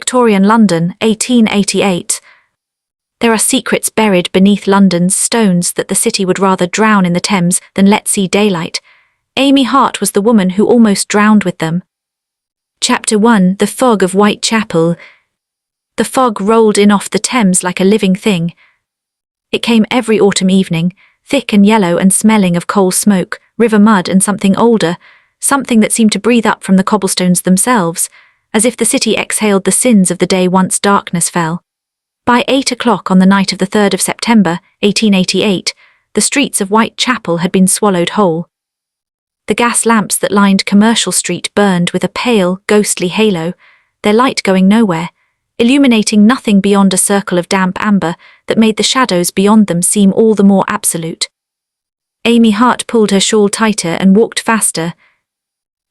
Victorian London, 1888. There are secrets buried beneath London's stones that the city would rather drown in the Thames than let see daylight. Amy Hart was the woman who almost drowned with them. Chapter 1: The Fog of Whitechapel. The fog rolled in off the Thames like a living thing. It came every autumn evening, thick and yellow and smelling of coal smoke, river mud and something older, something that seemed to breathe up from the cobblestones themselves, as if the city exhaled the sins of the day once darkness fell. By 8 o'clock on the night of the 3rd of September, 1888, the streets of Whitechapel had been swallowed whole. The gas lamps that lined Commercial Street burned with a pale, ghostly halo, their light going nowhere, illuminating nothing beyond a circle of damp amber that made the shadows beyond them seem all the more absolute. Amy Hart pulled her shawl tighter and walked faster.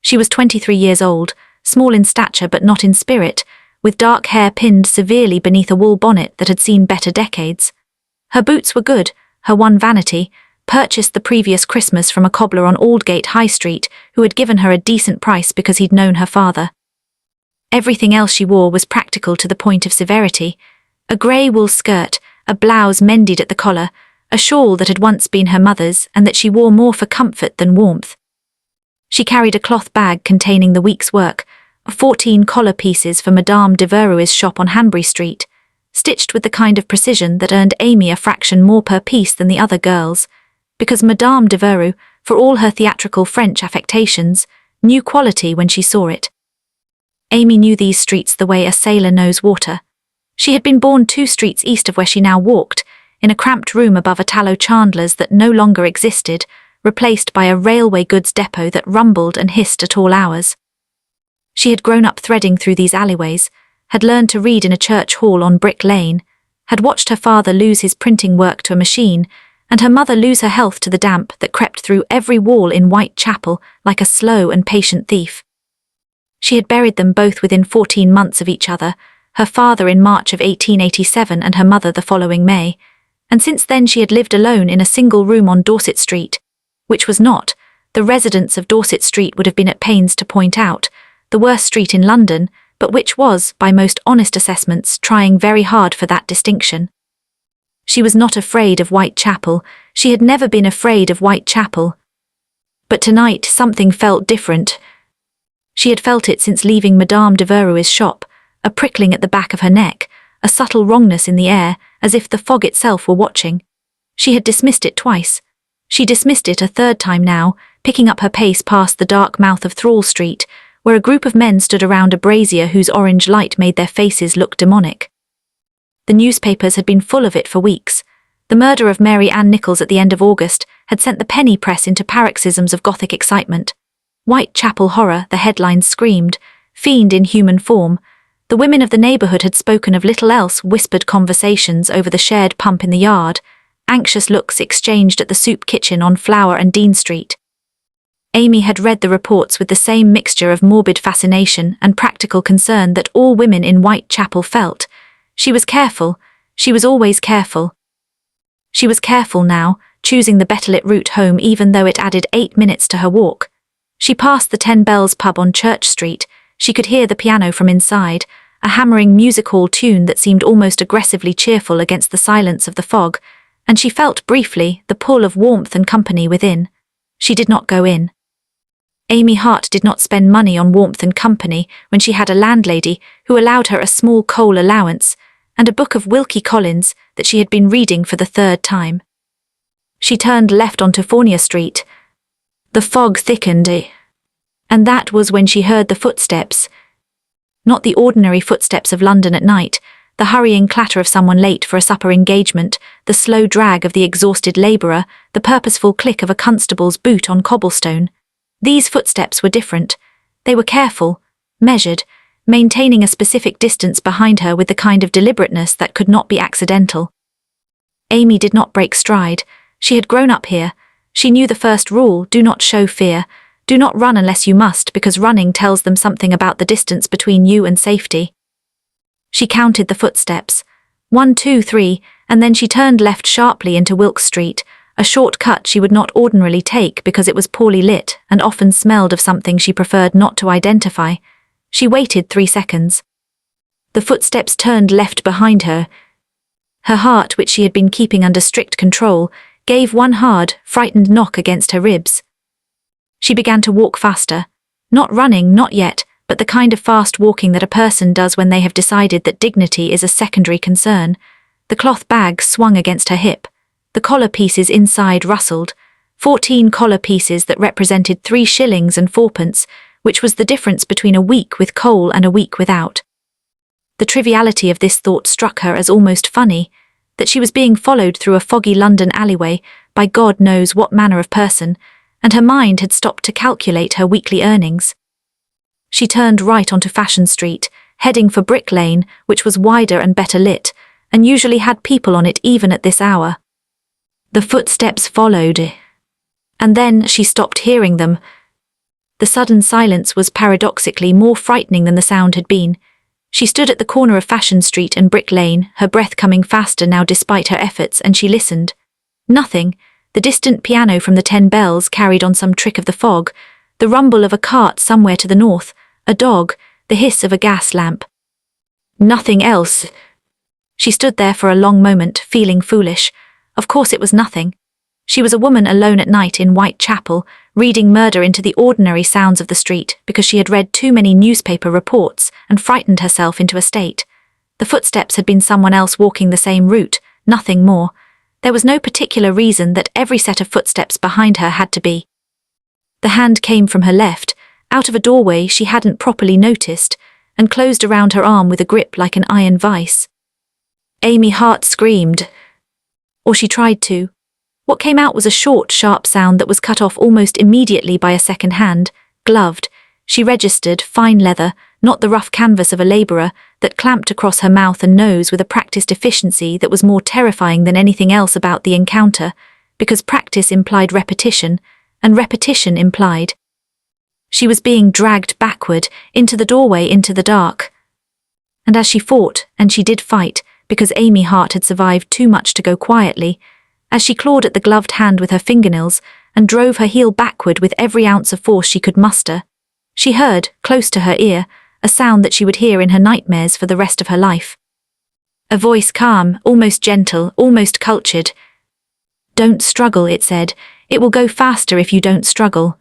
She was 23 years old, small in stature but not in spirit, with dark hair pinned severely beneath a wool bonnet that had seen better decades. Her boots were good, her one vanity, purchased the previous Christmas from a cobbler on Aldgate High Street who had given her a decent price because he'd known her father. Everything else she wore was practical to the point of severity: a grey wool skirt, a blouse mended at the collar, a shawl that had once been her mother's and that she wore more for comfort than warmth. She carried a cloth bag containing the week's work, 14 collar pieces for Madame de Verroux's shop on Hanbury Street, stitched with the kind of precision that earned Amy a fraction more per piece than the other girls, because Madame de Verroux, for all her theatrical French affectations, knew quality when she saw it. Amy knew these streets the way a sailor knows water. She had been born 2 streets east of where she now walked, in a cramped room above a tallow chandler's that no longer existed, replaced by a railway goods depot that rumbled and hissed at all hours. She had grown up threading through these alleyways, had learned to read in a church hall on Brick Lane, had watched her father lose his printing work to a machine, and her mother lose her health to the damp that crept through every wall in Whitechapel like a slow and patient thief. She had buried them both within 14 months of each other, her father in March of 1887 and her mother the following May, and since then she had lived alone in a single room on Dorset Street, which was not, the residents of Dorset Street would have been at pains to point out, the worst street in London, but which was, by most honest assessments, trying very hard for that distinction. She was not afraid of Whitechapel, she had never been afraid of Whitechapel. But tonight something felt different. She had felt it since leaving Madame de Verroux's shop, a prickling at the back of her neck, a subtle wrongness in the air, as if the fog itself were watching. She had dismissed it twice. She dismissed it a third time now, picking up her pace past the dark mouth of Thrall Street, where a group of men stood around a brazier whose orange light made their faces look demonic. The newspapers had been full of it for weeks. The murder of Mary Ann Nichols at the end of August had sent the penny press into paroxysms of Gothic excitement. Whitechapel horror, the headlines screamed, fiend in human form. The women of the neighbourhood had spoken of little else, whispered conversations over the shared pump in the yard, anxious looks exchanged at the soup kitchen on Flower and Dean Street. Amy had read the reports with the same mixture of morbid fascination and practical concern that all women in Whitechapel felt. She was careful, she was always careful. She was careful now, choosing the better-lit route home even though it added 8 minutes to her walk. She passed the 10 Bells pub on Church Street. She could hear the piano from inside, a hammering music hall tune that seemed almost aggressively cheerful against the silence of the fog, and she felt briefly the pull of warmth and company within. She did not go in. Amy Hart did not spend money on warmth and company when she had a landlady who allowed her a small coal allowance and a book of Wilkie Collins that she had been reading for the 3rd time. She turned left onto Fournier Street. The fog thickened, and that was when she heard the footsteps. Not the ordinary footsteps of London at night, the hurrying clatter of someone late for a supper engagement, the slow drag of the exhausted labourer, the purposeful click of a constable's boot on cobblestone. These footsteps were different. They were careful, measured, maintaining a specific distance behind her with the kind of deliberateness that could not be accidental. Amy did not break stride. She had grown up here. She knew the first rule: do not show fear. Do not run unless you must, because running tells them something about the distance between you and safety. She counted the footsteps. 1, 2, 3, and then she turned left sharply into Wilkes Street, a short cut she would not ordinarily take because it was poorly lit and often smelled of something she preferred not to identify. She waited 3 seconds. The footsteps turned left behind her. Her heart, which she had been keeping under strict control, gave one hard, frightened knock against her ribs. She began to walk faster. Not running, not yet, but the kind of fast walking that a person does when they have decided that dignity is a secondary concern. The cloth bag swung against her hip. The collar pieces inside rustled. 14 collar pieces that represented 3 shillings and 4pence, which was the difference between a week with coal and a week without. The triviality of this thought struck her as almost funny, that she was being followed through a foggy London alleyway by God knows what manner of person, and her mind had stopped to calculate her weekly earnings. She turned right onto Fashion Street, heading for Brick Lane, which was wider and better lit, and usually had people on it even at this hour. The footsteps followed, and then she stopped hearing them. The sudden silence was paradoxically more frightening than the sound had been. She stood at the corner of Fashion Street and Brick Lane, her breath coming faster now despite her efforts, and she listened. Nothing. The distant piano from the 10 Bells carried on some trick of the fog, the rumble of a cart somewhere to the north, a dog, the hiss of a gas lamp. Nothing else. She stood there for a long moment, feeling foolish. Of course it was nothing. She was a woman alone at night in Whitechapel, reading murder into the ordinary sounds of the street because she had read too many newspaper reports and frightened herself into a state. The footsteps had been someone else walking the same route, nothing more. There was no particular reason that every set of footsteps behind her had to be. The hand came from her left, out of a doorway she hadn't properly noticed, and closed around her arm with a grip like an iron vice. Amy Hart screamed. Or she tried to. What came out was a short, sharp sound that was cut off almost immediately by a second hand, gloved. She registered, fine leather, not the rough canvas of a labourer, that clamped across her mouth and nose with a practised efficiency that was more terrifying than anything else about the encounter, because practice implied repetition, and repetition implied. She was being dragged backward, into the doorway, into the dark. And as she fought, and she did fight, because Amy Hart had survived too much to go quietly, as she clawed at the gloved hand with her fingernails and drove her heel backward with every ounce of force she could muster, she heard, close to her ear, a sound that she would hear in her nightmares for the rest of her life. A voice calm, almost gentle, almost cultured. "Don't struggle," it said. "It will go faster if you don't struggle."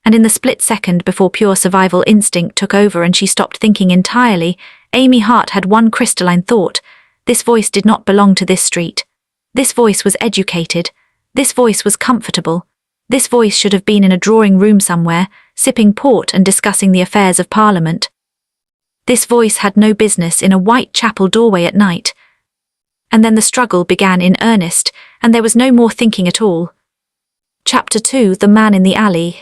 And in the split second before pure survival instinct took over and she stopped thinking entirely, Amy Hart had one crystalline thought. This voice did not belong to this street. This voice was educated. This voice was comfortable. This voice should have been in a drawing room somewhere, sipping port and discussing the affairs of Parliament. This voice had no business in a Whitechapel doorway at night. And then the struggle began in earnest, and there was no more thinking at all. Chapter 2: The Man in the Alley.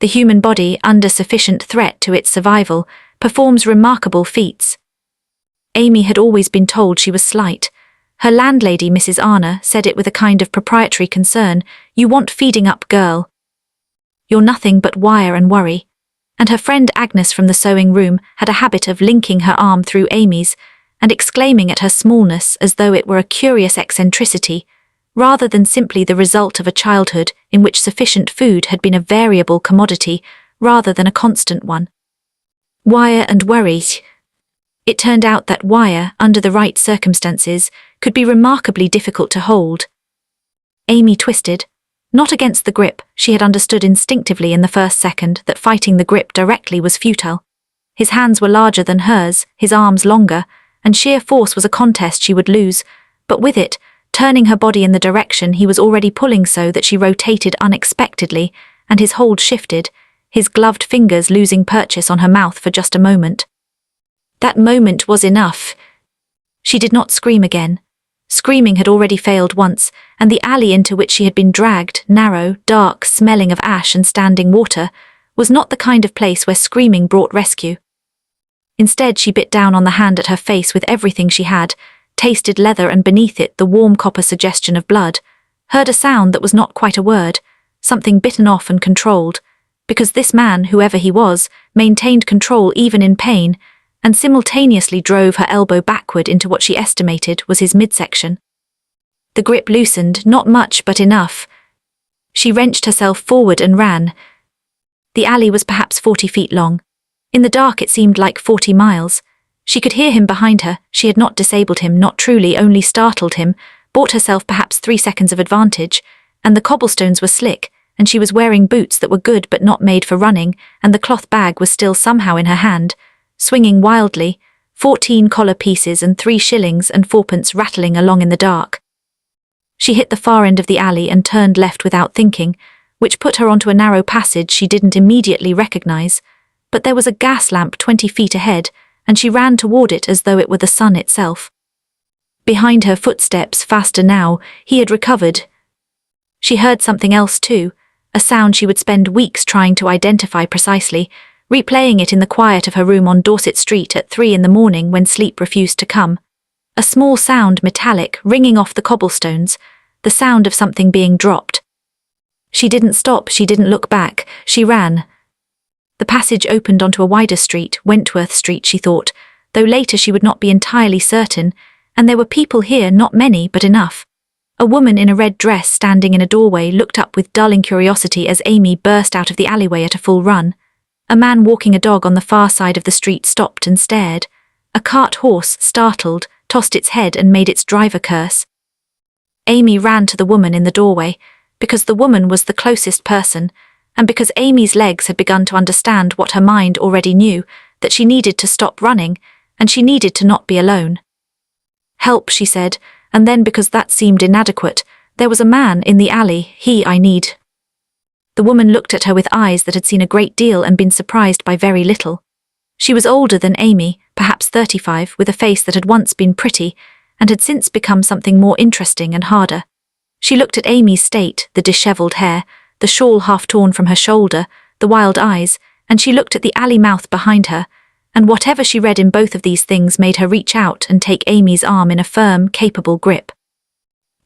The human body, under sufficient threat to its survival, performs remarkable feats. Amy had always been told she was slight. Her landlady, Mrs. Arner, said it with a kind of proprietary concern. "You want feeding up, girl. You're nothing but wire and worry." And her friend Agnes from the sewing room had a habit of linking her arm through Amy's and exclaiming at her smallness as though it were a curious eccentricity, rather than simply the result of a childhood in which sufficient food had been a variable commodity rather than a constant one. Wire and worry. It turned out that wire, under the right circumstances, could be remarkably difficult to hold. Amy twisted. Not against the grip. She had understood instinctively in the first second that fighting the grip directly was futile. His hands were larger than hers, his arms longer, and sheer force was a contest she would lose, but with it, turning her body in the direction he was already pulling so that she rotated unexpectedly, and his hold shifted, his gloved fingers losing purchase on her mouth for just a moment. That moment was enough. She did not scream again. Screaming had already failed once, and the alley into which she had been dragged, narrow, dark, smelling of ash and standing water, was not the kind of place where screaming brought rescue. Instead, she bit down on the hand at her face with everything she had, tasted leather and beneath it the warm copper suggestion of blood, heard a sound that was not quite a word, something bitten off and controlled, because this man, whoever he was, maintained control even in pain, and simultaneously drove her elbow backward into what she estimated was his midsection. The grip loosened, not much but enough. She wrenched herself forward and ran. The alley was perhaps 40 feet long. In the dark it seemed like 40 miles. She could hear him behind her. She had not disabled him, not truly, only startled him, bought herself perhaps 3 seconds of advantage, and the cobblestones were slick, and she was wearing boots that were good but not made for running, and the cloth bag was still somehow in her hand, swinging wildly, 14 collar pieces and 3 shillings and 4pence rattling along in the dark. She hit the far end of the alley and turned left without thinking, which put her onto a narrow passage she didn't immediately recognize, but there was a gas lamp 20 feet ahead, and she ran toward it as though it were the sun itself. Behind her, footsteps faster now, he had recovered. She heard something else too, a sound she would spend weeks trying to identify precisely, replaying it in the quiet of her room on Dorset Street at 3 in the morning when sleep refused to come. A small sound, metallic, ringing off the cobblestones, the sound of something being dropped. She didn't stop, she didn't look back, she ran. The passage opened onto a wider street, Wentworth Street, she thought, though later she would not be entirely certain, and there were people here, not many, but enough. A woman in a red dress standing in a doorway looked up with dulling curiosity as Amy burst out of the alleyway at a full run. A man walking a dog on the far side of the street stopped and stared. A cart horse, startled, tossed its head and made its driver curse. Amy ran to the woman in the doorway, because the woman was the closest person, and because Amy's legs had begun to understand what her mind already knew, that she needed to stop running, and she needed to not be alone. "Help," she said, and then because that seemed inadequate, "There was a man in the alley, I need." The woman looked at her with eyes that had seen a great deal and been surprised by very little. She was older than Amy, perhaps 35, with a face that had once been pretty, and had since become something more interesting and harder. She looked at Amy's state, the dishevelled hair, the shawl half torn from her shoulder, the wild eyes, and she looked at the alley mouth behind her, and whatever she read in both of these things made her reach out and take Amy's arm in a firm, capable grip.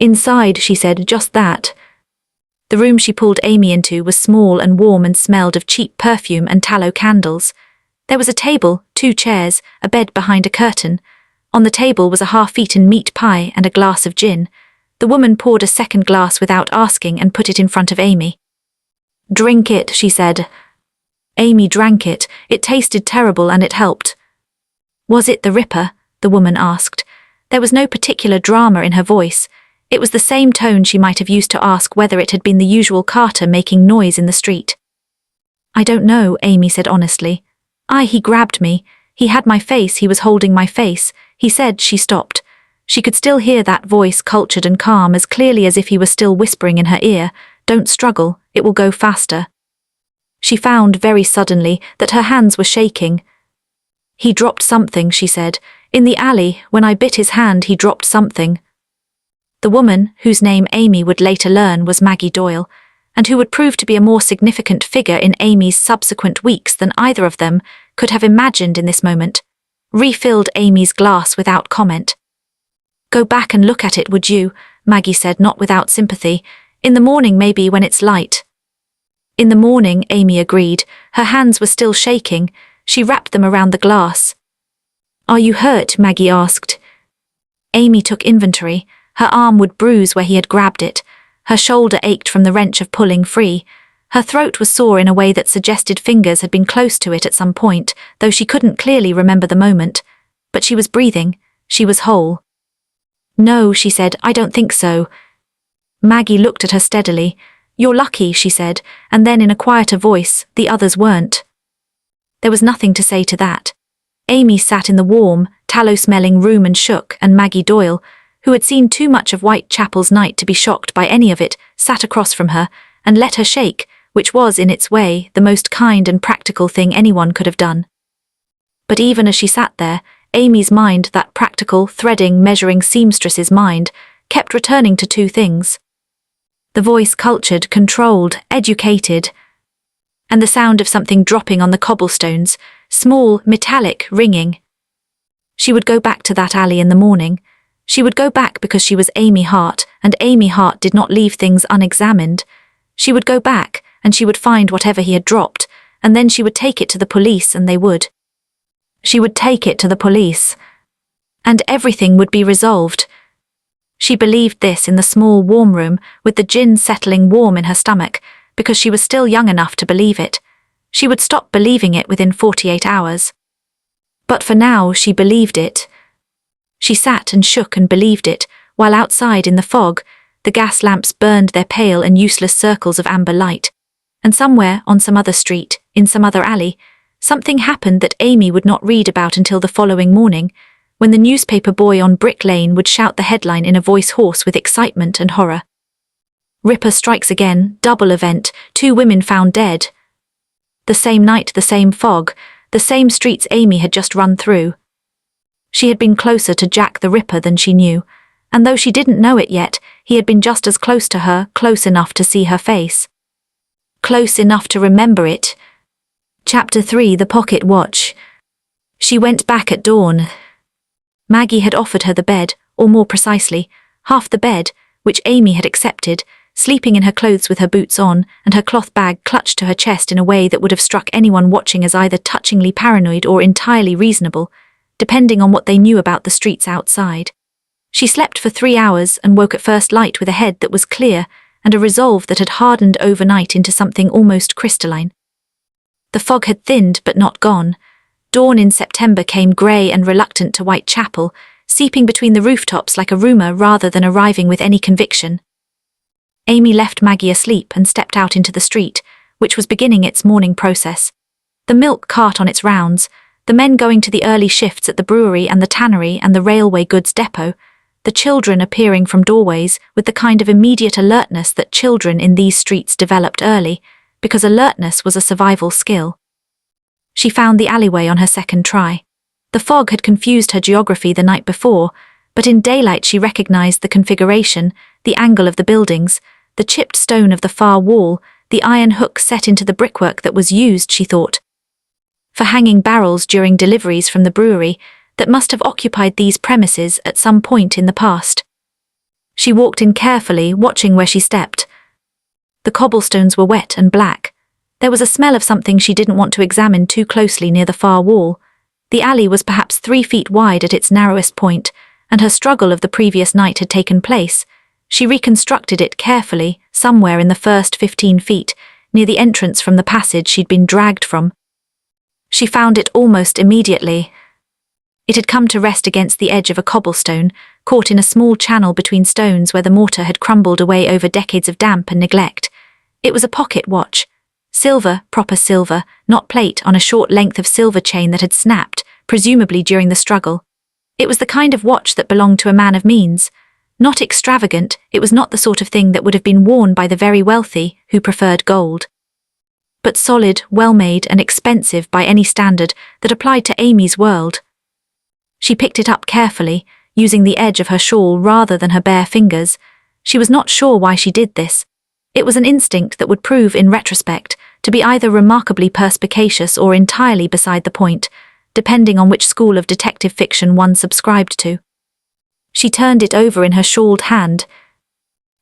"Inside," she said, "just that." The room she pulled Amy into was small and warm and smelled of cheap perfume and tallow candles. There was a table, 2 chairs, a bed behind a curtain. On the table was a half-eaten meat pie and a glass of gin. The woman poured a second glass without asking and put it in front of Amy. "Drink it," she said. Amy drank it. It tasted terrible and it helped. "Was it the Ripper?" the woman asked. There was no particular drama in her voice. It was the same tone she might have used to ask whether it had been the usual carter making noise in the street. "I don't know," Amy said honestly. He grabbed me. He had my face, he was holding my face. He said," she stopped. She could still hear that voice, cultured and calm, as clearly as if he were still whispering in her ear, "Don't struggle, it will go faster." She found very suddenly that her hands were shaking. "He dropped something," she said. "In the alley, when I bit his hand, he dropped something." The woman, whose name Amy would later learn was Maggie Doyle, and who would prove to be a more significant figure in Amy's subsequent weeks than either of them could have imagined in this moment, refilled Amy's glass without comment. "Go back and look at it, would you?" Maggie said, not without sympathy. "In the morning, maybe, when it's light." "In the morning," Amy agreed. Her hands were still shaking. She wrapped them around the glass. "Are you hurt?" Maggie asked. Amy took inventory. Her arm would bruise where he had grabbed it. Her shoulder ached from the wrench of pulling free. Her throat was sore in a way that suggested fingers had been close to it at some point, though she couldn't clearly remember the moment. But she was breathing. She was whole. "No," she said, "I don't think so." Maggie looked at her steadily. "You're lucky," she said, and then in a quieter voice, "The others weren't." There was nothing to say to that. Amy sat in the warm, tallow-smelling room and shook, and Maggie Doyle, who had seen too much of Whitechapel's night to be shocked by any of it, sat across from her and let her shake, which was, in its way, the most kind and practical thing anyone could have done. But even as she sat there, Amy's mind, that practical, threading, measuring seamstress's mind, kept returning to 2 things. The voice, cultured, controlled, educated, and the sound of something dropping on the cobblestones, small, metallic, ringing. She would go back to that alley in the morning. She would go back because she was Amy Hart, and Amy Hart did not leave things unexamined. She would go back, and she would find whatever he had dropped, and then she would take it to the police, and they would. She would take it to the police. And everything would be resolved. She believed this in the small warm room, with the gin settling warm in her stomach, because she was still young enough to believe it. She would stop believing it within 48 hours. But for now, she believed it. She sat and shook and believed it, while outside in the fog, the gas lamps burned their pale and useless circles of amber light. And somewhere, on some other street, in some other alley, something happened that Amy would not read about until the following morning, when the newspaper boy on Brick Lane would shout the headline in a voice hoarse with excitement and horror. Ripper strikes again, double event, 2 women found dead. The same night, the same fog, the same streets Amy had just run through. She had been closer to Jack the Ripper than she knew, and though she didn't know it yet, he had been just as close to her, close enough to see her face. Close enough to remember it. Chapter 3: The Pocket Watch. She went back at dawn. Maggie had offered her the bed, or more precisely, half the bed, which Amy had accepted, sleeping in her clothes with her boots on and her cloth bag clutched to her chest in a way that would have struck anyone watching as either touchingly paranoid or entirely reasonable, depending on what they knew about the streets outside. She slept for 3 hours and woke at first light with a head that was clear and a resolve that had hardened overnight into something almost crystalline. The fog had thinned but not gone. Dawn in September came grey and reluctant to Whitechapel, seeping between the rooftops like a rumour rather than arriving with any conviction. Amy left Maggie asleep and stepped out into the street, which was beginning its morning process. The milk cart on its rounds, the men going to the early shifts at the brewery and the tannery and the railway goods depot, the children appearing from doorways with the kind of immediate alertness that children in these streets developed early, because alertness was a survival skill. She found the alleyway on her second try. The fog had confused her geography the night before, but in daylight she recognized the configuration, the angle of the buildings, the chipped stone of the far wall, the iron hook set into the brickwork that was used, she thought, for hanging barrels during deliveries from the brewery that must have occupied these premises at some point in the past. She walked in carefully, watching where she stepped. The cobblestones were wet and black. There was a smell of something she didn't want to examine too closely near the far wall. The alley was perhaps 3 feet wide at its narrowest point, and her struggle of the previous night had taken place. She reconstructed it carefully, somewhere in the first 15 feet, near the entrance from the passage she'd been dragged from. She found it almost immediately. It had come to rest against the edge of a cobblestone, caught in a small channel between stones where the mortar had crumbled away over decades of damp and neglect. It was a pocket watch. Silver, proper silver, not plate, on a short length of silver chain that had snapped, presumably during the struggle. It was the kind of watch that belonged to a man of means. Not extravagant, it was not the sort of thing that would have been worn by the very wealthy, who preferred gold. But solid, well-made, and expensive by any standard that applied to Amy's world. She picked it up carefully, using the edge of her shawl rather than her bare fingers. She was not sure why she did this. It was an instinct that would prove, in retrospect, to be either remarkably perspicacious or entirely beside the point, depending on which school of detective fiction one subscribed to. She turned it over in her shawled hand.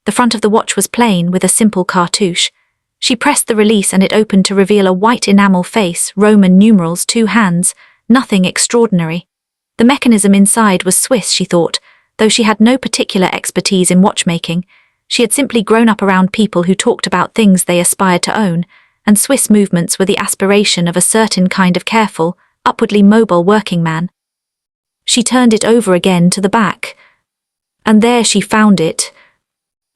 The front of the watch was plain, with a simple cartouche. She pressed the release and it opened to reveal a white enamel face, Roman numerals, 2 hands, nothing extraordinary. The mechanism inside was Swiss, she thought, though she had no particular expertise in watchmaking. She had simply grown up around people who talked about things they aspired to own, and Swiss movements were the aspiration of a certain kind of careful, upwardly mobile working man. She turned it over again to the back. And there she found it.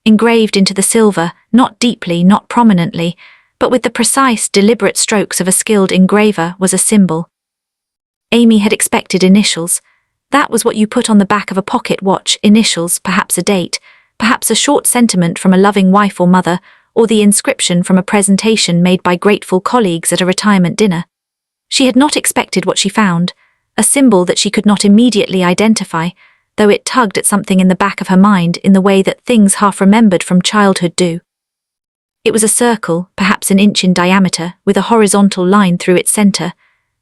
Engraved into the silver, not deeply, not prominently, but with the precise, deliberate strokes of a skilled engraver, was a symbol. Amy had expected initials. That was what you put on the back of a pocket watch, initials, perhaps a date, perhaps a short sentiment from a loving wife or mother, or the inscription from a presentation made by grateful colleagues at a retirement dinner. She had not expected what she found, a symbol that she could not immediately identify, though it tugged at something in the back of her mind in the way that things half-remembered from childhood do. It was a circle, perhaps an inch in diameter, with a horizontal line through its center.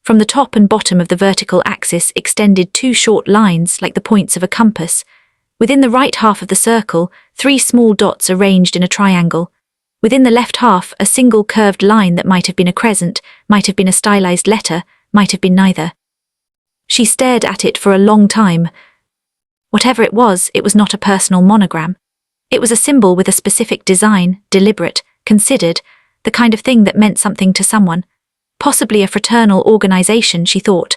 From the top and bottom of the vertical axis extended 2 short lines like the points of a compass. Within the right half of the circle, 3 small dots arranged in a triangle. Within the left half, a single curved line that might have been a crescent, might have been a stylized letter, might have been neither. She stared at it for a long time. Whatever it was not a personal monogram. It was a symbol with a specific design, deliberate, considered, the kind of thing that meant something to someone. Possibly a fraternal organization, she thought.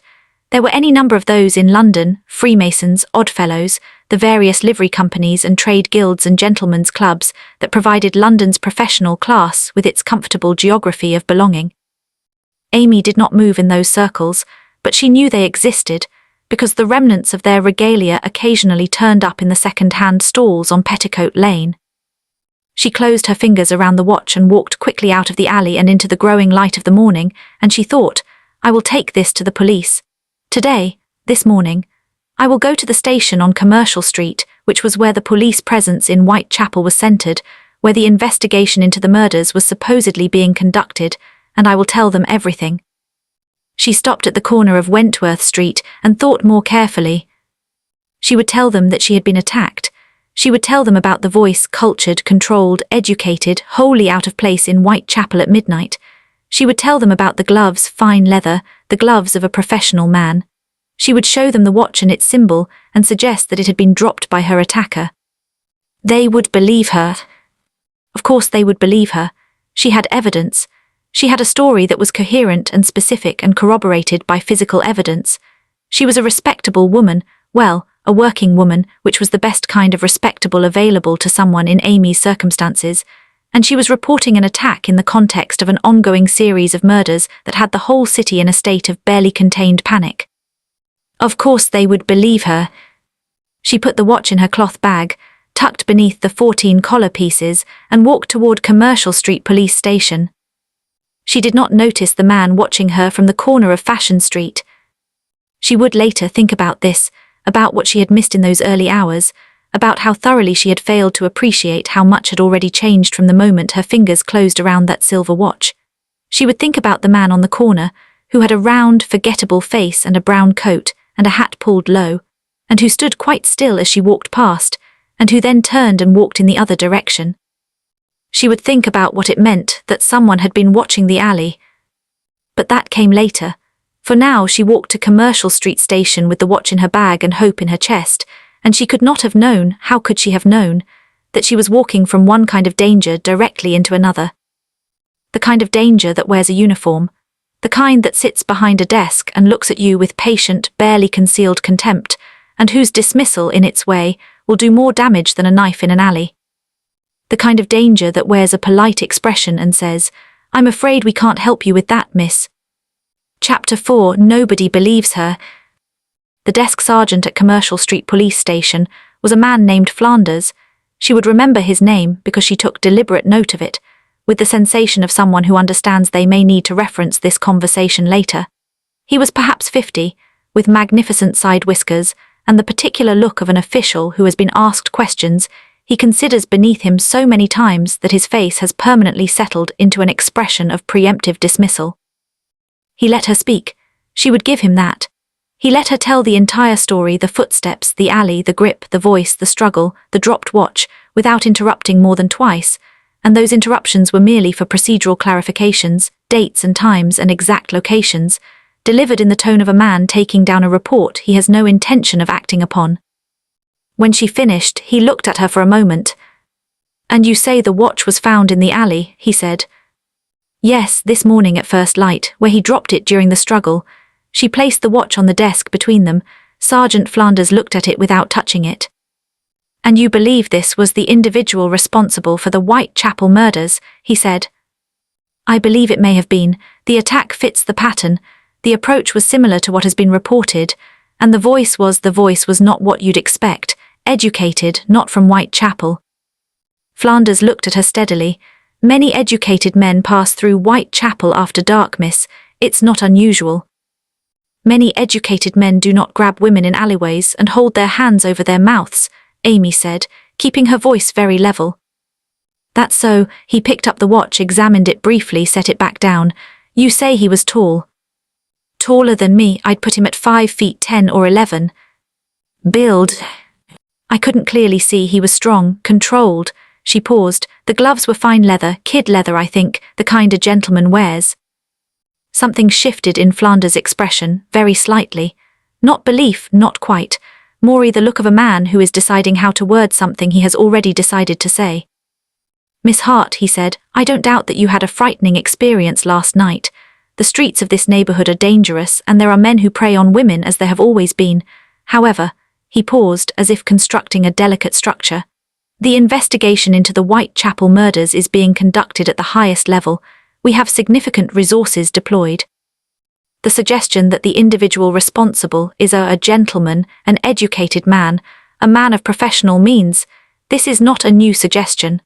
There were any number of those in London, Freemasons, Oddfellows, the various livery companies and trade guilds and gentlemen's clubs that provided London's professional class with its comfortable geography of belonging. Amy did not move in those circles, but she knew they existed, because the remnants of their regalia occasionally turned up in the second-hand stalls on Petticoat Lane. She closed her fingers around the watch and walked quickly out of the alley and into the growing light of the morning, and she thought, I will take this to the police. Today, this morning, I will go to the station on Commercial Street, which was where the police presence in Whitechapel was centred, where the investigation into the murders was supposedly being conducted, and I will tell them everything. She stopped at the corner of Wentworth Street and thought more carefully. She would tell them that she had been attacked. She would tell them about the voice, cultured, controlled, educated, wholly out of place in Whitechapel at midnight. She would tell them about the gloves, fine leather, the gloves of a professional man. She would show them the watch and its symbol and suggest that it had been dropped by her attacker. They would believe her. Of course they would believe her. She had evidence. She had a story that was coherent and specific and corroborated by physical evidence. She was a respectable woman, well, a working woman, which was the best kind of respectable available to someone in Amy's circumstances, and she was reporting an attack in the context of an ongoing series of murders that had the whole city in a state of barely contained panic. Of course they would believe her. She put the watch in her cloth bag, tucked beneath the 14 collar pieces, and walked toward Commercial Street Police Station. She did not notice the man watching her from the corner of Fashion Street. She would later think about this, about what she had missed in those early hours, about how thoroughly she had failed to appreciate how much had already changed from the moment her fingers closed around that silver watch. She would think about the man on the corner, who had a round, forgettable face and a brown coat and a hat pulled low, and who stood quite still as she walked past, and who then turned and walked in the other direction. She would think about what it meant that someone had been watching the alley. But that came later. For now she walked to Commercial Street Station with the watch in her bag and hope in her chest, and she could not have known, how could she have known, that she was walking from one kind of danger directly into another. The kind of danger that wears a uniform, the kind that sits behind a desk and looks at you with patient, barely concealed contempt, and whose dismissal, in its way, will do more damage than a knife in an alley. The kind of danger that wears a polite expression and says, I'm afraid we can't help you with that, miss. Chapter 4. Nobody believes her. The desk sergeant at Commercial Street Police Station was a man named Flanders. She would remember his name because she took deliberate note of it, with the sensation of someone who understands they may need to reference this conversation later. He was perhaps 50, with magnificent side whiskers and the particular look of an official who has been asked questions he considers beneath him so many times that his face has permanently settled into an expression of preemptive dismissal. He let her speak. She would give him that. He let her tell the entire story, the footsteps, the alley, the grip, the voice, the struggle, the dropped watch, without interrupting more than twice, and those interruptions were merely for procedural clarifications, dates and times and exact locations, delivered in the tone of a man taking down a report he has no intention of acting upon. When she finished, he looked at her for a moment. And you say the watch was found in the alley, he said. Yes, this morning at first light, where he dropped it during the struggle. She placed the watch on the desk between them. Sergeant Flanders looked at it without touching it. And you believe this was the individual responsible for the Whitechapel murders, he said. I believe it may have been. The attack fits the pattern. The approach was similar to what has been reported, and the voice was not what you'd expect, educated, not from Whitechapel. Flanders looked at her steadily. Many educated men pass through Whitechapel after dark, miss. It's not unusual. Many educated men do not grab women in alleyways and hold their hands over their mouths, Amy said, keeping her voice very level. That's so. He picked up the watch, examined it briefly, set it back down. You say he was tall. Taller than me. I'd put him at 5 feet 10 or 11. Build. I couldn't clearly see. He was strong, controlled. She paused. The gloves were fine leather, kid leather, I think, the kind a gentleman wears. Something shifted in Flanders' expression, very slightly. Not belief, not quite. More the look of a man who is deciding how to word something he has already decided to say. Miss Hart, he said, I don't doubt that you had a frightening experience last night. The streets of this neighborhood are dangerous, and there are men who prey on women as there have always been. However, he paused as if constructing a delicate structure. The investigation into the Whitechapel murders is being conducted at the highest level. We have significant resources deployed. The suggestion that the individual responsible is a gentleman, an educated man, a man of professional means, this is not a new suggestion.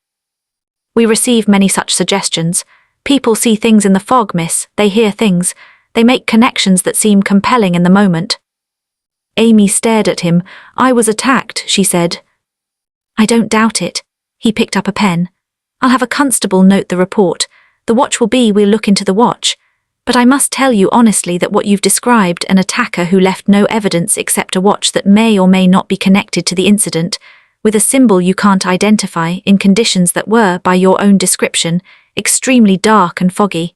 We receive many such suggestions. People see things in the fog, miss, they hear things, they make connections that seem compelling in the moment. Amy stared at him. I was attacked, she said. I don't doubt it. He picked up a pen. I'll have a constable note the report. The watch will be, we'll look into the watch. But I must tell you honestly that what you've described, an attacker who left no evidence except a watch that may or may not be connected to the incident, with a symbol you can't identify, in conditions that were, by your own description, extremely dark and foggy.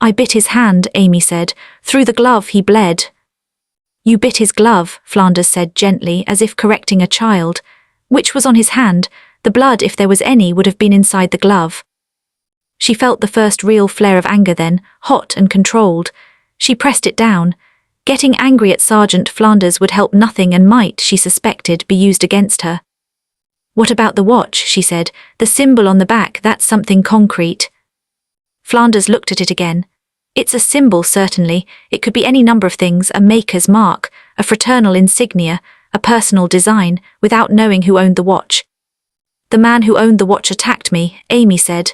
I bit his hand, Amy said. Through the glove he bled. You bit his glove, Flanders said gently, as if correcting a child. Which was on his hand? The blood, if there was any, would have been inside the glove. She felt the first real flare of anger then, hot and controlled. She pressed it down. Getting angry at Sergeant Flanders would help nothing and might, she suspected, be used against her. What about the watch, she said. The symbol on the back, that's something concrete. Flanders looked at it again. It's a symbol, certainly. It could be any number of things, a maker's mark, a fraternal insignia, a personal design, without knowing who owned the watch. The man who owned the watch attacked me, Amy said.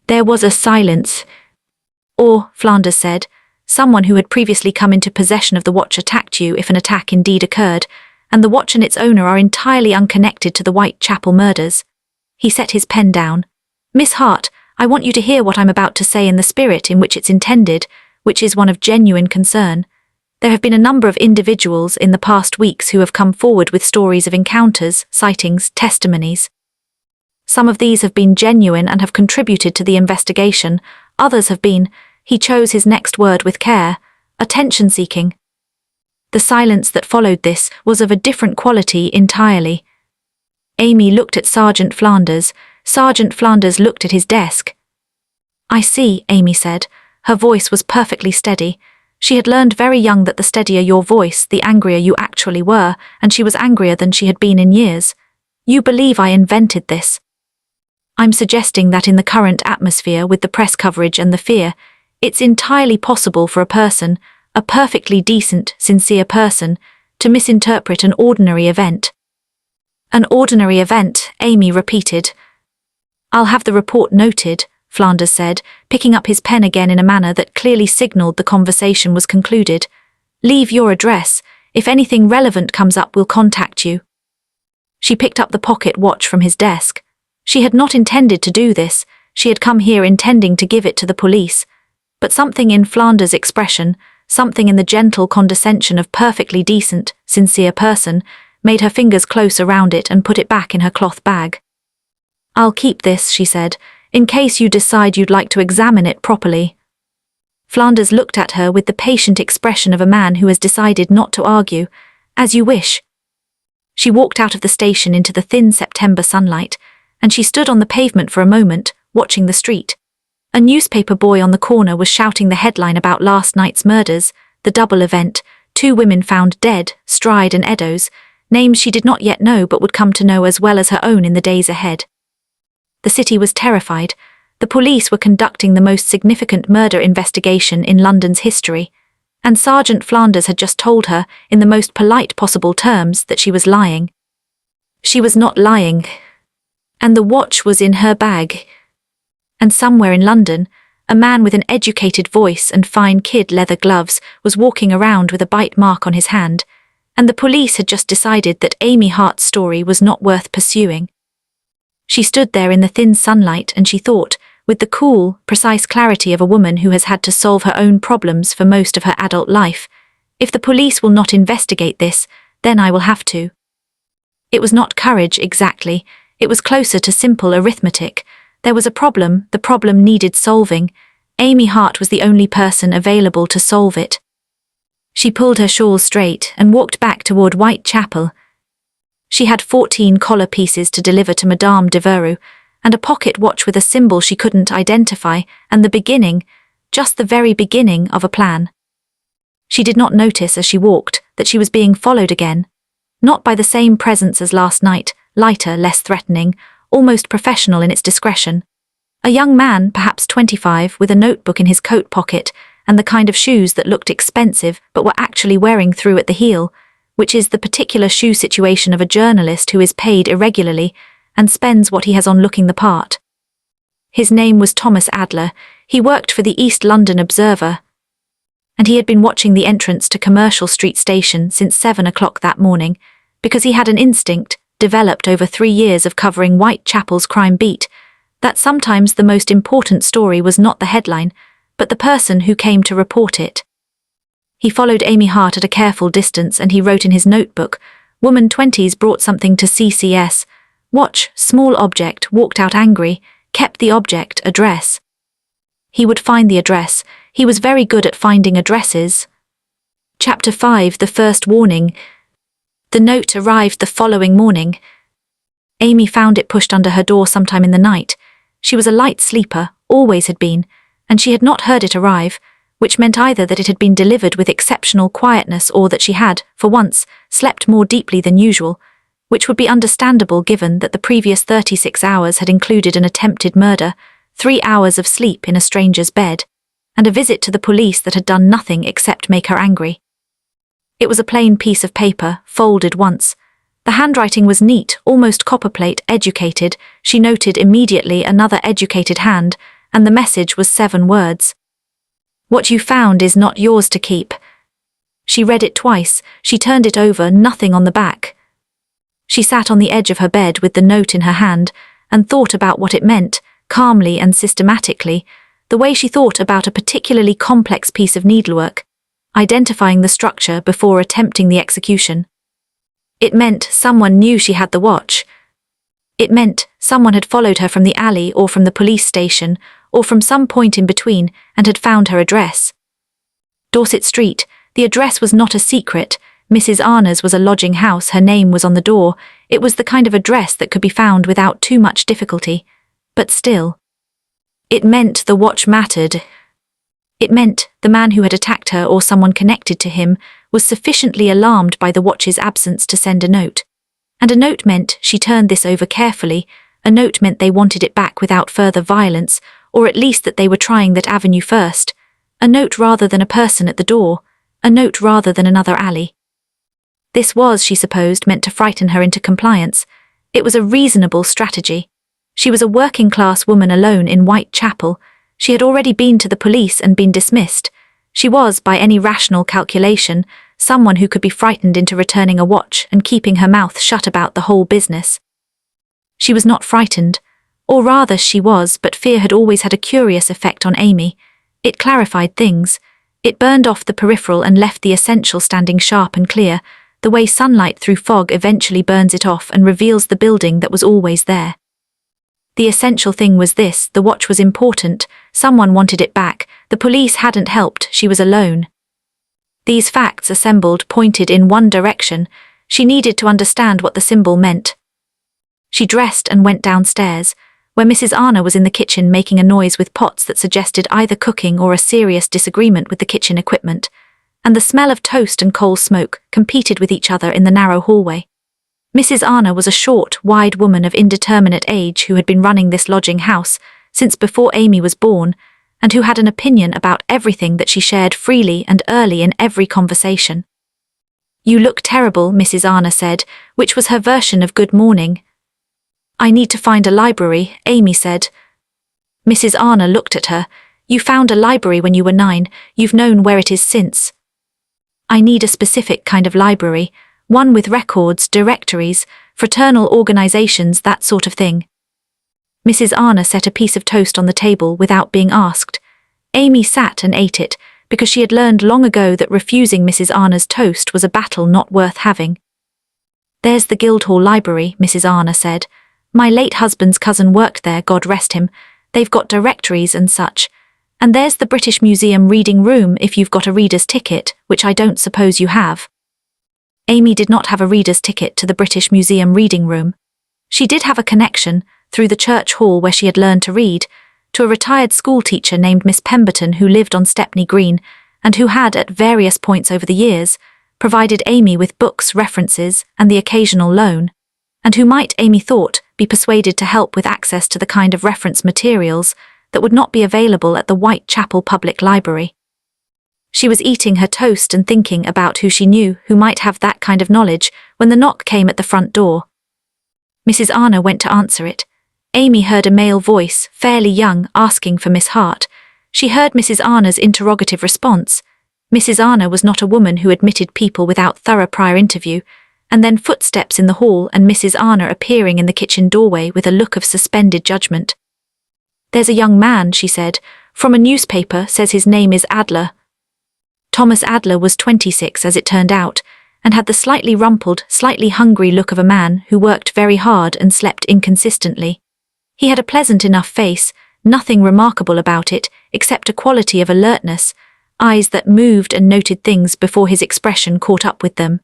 There was a silence. Or, Flanders said, someone who had previously come into possession of the watch attacked you if an attack indeed occurred, and the watch and its owner are entirely unconnected to the Whitechapel murders. He set his pen down. Miss Hart, I want you to hear what I'm about to say in the spirit in which it's intended, which is one of genuine concern. There have been a number of individuals in the past weeks who have come forward with stories of encounters, sightings, testimonies. Some of these have been genuine and have contributed to the investigation. Others have been, he chose his next word with care, attention-seeking. The silence that followed this was of a different quality entirely. Amy looked at Sergeant Flanders. Sergeant Flanders looked at his desk. I see, Amy said. Her voice was perfectly steady. She had learned very young that the steadier your voice, the angrier you actually were, and she was angrier than she had been in years. You believe I invented this? I'm suggesting that in the current atmosphere, with the press coverage and the fear, it's entirely possible for a person, a perfectly decent, sincere person, to misinterpret an ordinary event. An ordinary event, Amy repeated. I'll have the report noted, Flanders said, picking up his pen again in a manner that clearly signalled the conversation was concluded. Leave your address. If anything relevant comes up, we'll contact you. She picked up the pocket watch from his desk. She had not intended to do this. She had come here intending to give it to the police. But something in Flanders' expression, something in the gentle condescension of perfectly decent, sincere person, made her fingers close around it and put it back in her cloth bag. I'll keep this, she said, in case you decide you'd like to examine it properly. Flanders looked at her with the patient expression of a man who has decided not to argue. As you wish. She walked out of the station into the thin September sunlight, and she stood on the pavement for a moment, watching the street. A newspaper boy on the corner was shouting the headline about last night's murders, the double event, 2 women found dead, Stride and Eddowes, names she did not yet know but would come to know as well as her own in the days ahead. The city was terrified. The police were conducting the most significant murder investigation in London's history, and Sergeant Flanders had just told her, in the most polite possible terms, that she was lying. She was not lying. And the watch was in her bag. And somewhere in London, a man with an educated voice and fine kid leather gloves was walking around with a bite mark on his hand, and the police had just decided that Amy Hart's story was not worth pursuing. She stood there in the thin sunlight and she thought, with the cool, precise clarity of a woman who has had to solve her own problems for most of her adult life, if the police will not investigate this, then I will have to. It was not courage exactly. It was closer to simple arithmetic. There was a problem, the problem needed solving. Amy Hart was the only person available to solve it. She pulled her shawl straight and walked back toward Whitechapel. She had 14 collar pieces to deliver to Madame Devereux, and a pocket watch with a symbol she couldn't identify, and the beginning, just the very beginning of a plan. She did not notice as she walked that she was being followed again, not by the same presence as last night, lighter, less threatening, almost professional in its discretion. A young man, perhaps 25, with a notebook in his coat pocket and the kind of shoes that looked expensive but were actually wearing through at the heel, which is the particular shoe situation of a journalist who is paid irregularly and spends what he has on looking the part. His name was Thomas Adler. He worked for the East London Observer, and he had been watching the entrance to Commercial Street Station since 7 o'clock that morning, because he had an instinct, developed over 3 years of covering Whitechapel's crime beat, that sometimes the most important story was not the headline, but the person who came to report it. He followed Amy Hart at a careful distance and he wrote in his notebook, "Woman 20s brought something to CCS. Watch, small object, walked out angry, kept the object, address." He would find the address. He was very good at finding addresses. Chapter 5, The First Warning. The note arrived the following morning. Amy found it pushed under her door sometime in the night. She was a light sleeper, always had been, and she had not heard it arrive, which meant either that it had been delivered with exceptional quietness or that she had, for once, slept more deeply than usual, which would be understandable given that the previous 36 hours had included an attempted murder, 3 hours of sleep in a stranger's bed, and a visit to the police that had done nothing except make her angry. It was a plain piece of paper, folded once. The handwriting was neat, almost copperplate, educated. She noted immediately another educated hand, and the message was 7 words. "What you found is not yours to keep." She read it twice. She turned it over, nothing on the back. She sat on the edge of her bed with the note in her hand and thought about what it meant, calmly and systematically, the way she thought about a particularly complex piece of needlework, identifying the structure before attempting the execution. It meant someone knew she had the watch. It meant someone had followed her from the alley or from the police station or from some point in between and had found her address. Dorset Street. The address was not a secret. Mrs. Arna's was a lodging house. Her name was on the door. It was the kind of address that could be found without too much difficulty. But still. It meant the watch mattered. It meant the man who had attacked her or someone connected to him was sufficiently alarmed by the watch's absence to send a note. And a note meant she turned this over carefully. A note meant they wanted it back without further violence, or at least that they were trying that avenue first. A note rather than a person at the door. A note rather than another alley. This was, she supposed, meant to frighten her into compliance. It was a reasonable strategy. She was a working-class woman alone in Whitechapel. She had already been to the police and been dismissed. She was, by any rational calculation, someone who could be frightened into returning a watch and keeping her mouth shut about the whole business. She was not frightened, or rather she was, but fear had always had a curious effect on Amy. It clarified things. It burned off the peripheral and left the essential standing sharp and clear, the way sunlight through fog eventually burns it off and reveals the building that was always there. The essential thing was this: the watch was important, someone wanted it back, the police hadn't helped, she was alone. These facts assembled pointed in one direction. She needed to understand what the symbol meant. She dressed and went downstairs, where Mrs. Arna was in the kitchen making a noise with pots that suggested either cooking or a serious disagreement with the kitchen equipment, and the smell of toast and coal smoke competed with each other in the narrow hallway. Mrs. Arna was a short, wide woman of indeterminate age who had been running this lodging house since before Amy was born, and who had an opinion about everything that she shared freely and early in every conversation. "You look terrible," Mrs. Arna said, which was her version of good morning. "I need to find a library," Amy said. Mrs. Arna looked at her. "You found a library when you were 9, you've known where it is since." "I need a specific kind of library, one with records, directories, fraternal organizations, that sort of thing." Mrs. Arna set a piece of toast on the table without being asked. Amy sat and ate it, because she had learned long ago that refusing Mrs. Arna's toast was a battle not worth having. "There's the Guildhall Library," Mrs. Arna said. "My late husband's cousin worked there, God rest him. They've got directories and such. And there's the British Museum reading room if you've got a reader's ticket, which I don't suppose you have." Amy did not have a reader's ticket to the British Museum reading room. She did have a connection, through the church hall where she had learned to read, to a retired schoolteacher named Miss Pemberton who lived on Stepney Green and who had, at various points over the years, provided Amy with books, references, and the occasional loan, and who might, Amy thought, be persuaded to help with access to the kind of reference materials that would not be available at the Whitechapel Public Library. She was eating her toast and thinking about who she knew who might have that kind of knowledge when the knock came at the front door. Mrs. Arner went to answer it. Amy heard a male voice, fairly young, asking for Miss Hart. She heard Mrs. Arner's interrogative response. Mrs. Arner was not a woman who admitted people without thorough prior interview, and then footsteps in the hall and Mrs. Arner appearing in the kitchen doorway with a look of suspended judgment. "There's a young man," she said, "from a newspaper, says his name is Adler." Thomas Adler was 26 as it turned out, and had the slightly rumpled, slightly hungry look of a man who worked very hard and slept inconsistently. He had a pleasant enough face, nothing remarkable about it, except a quality of alertness, eyes that moved and noted things before his expression caught up with them.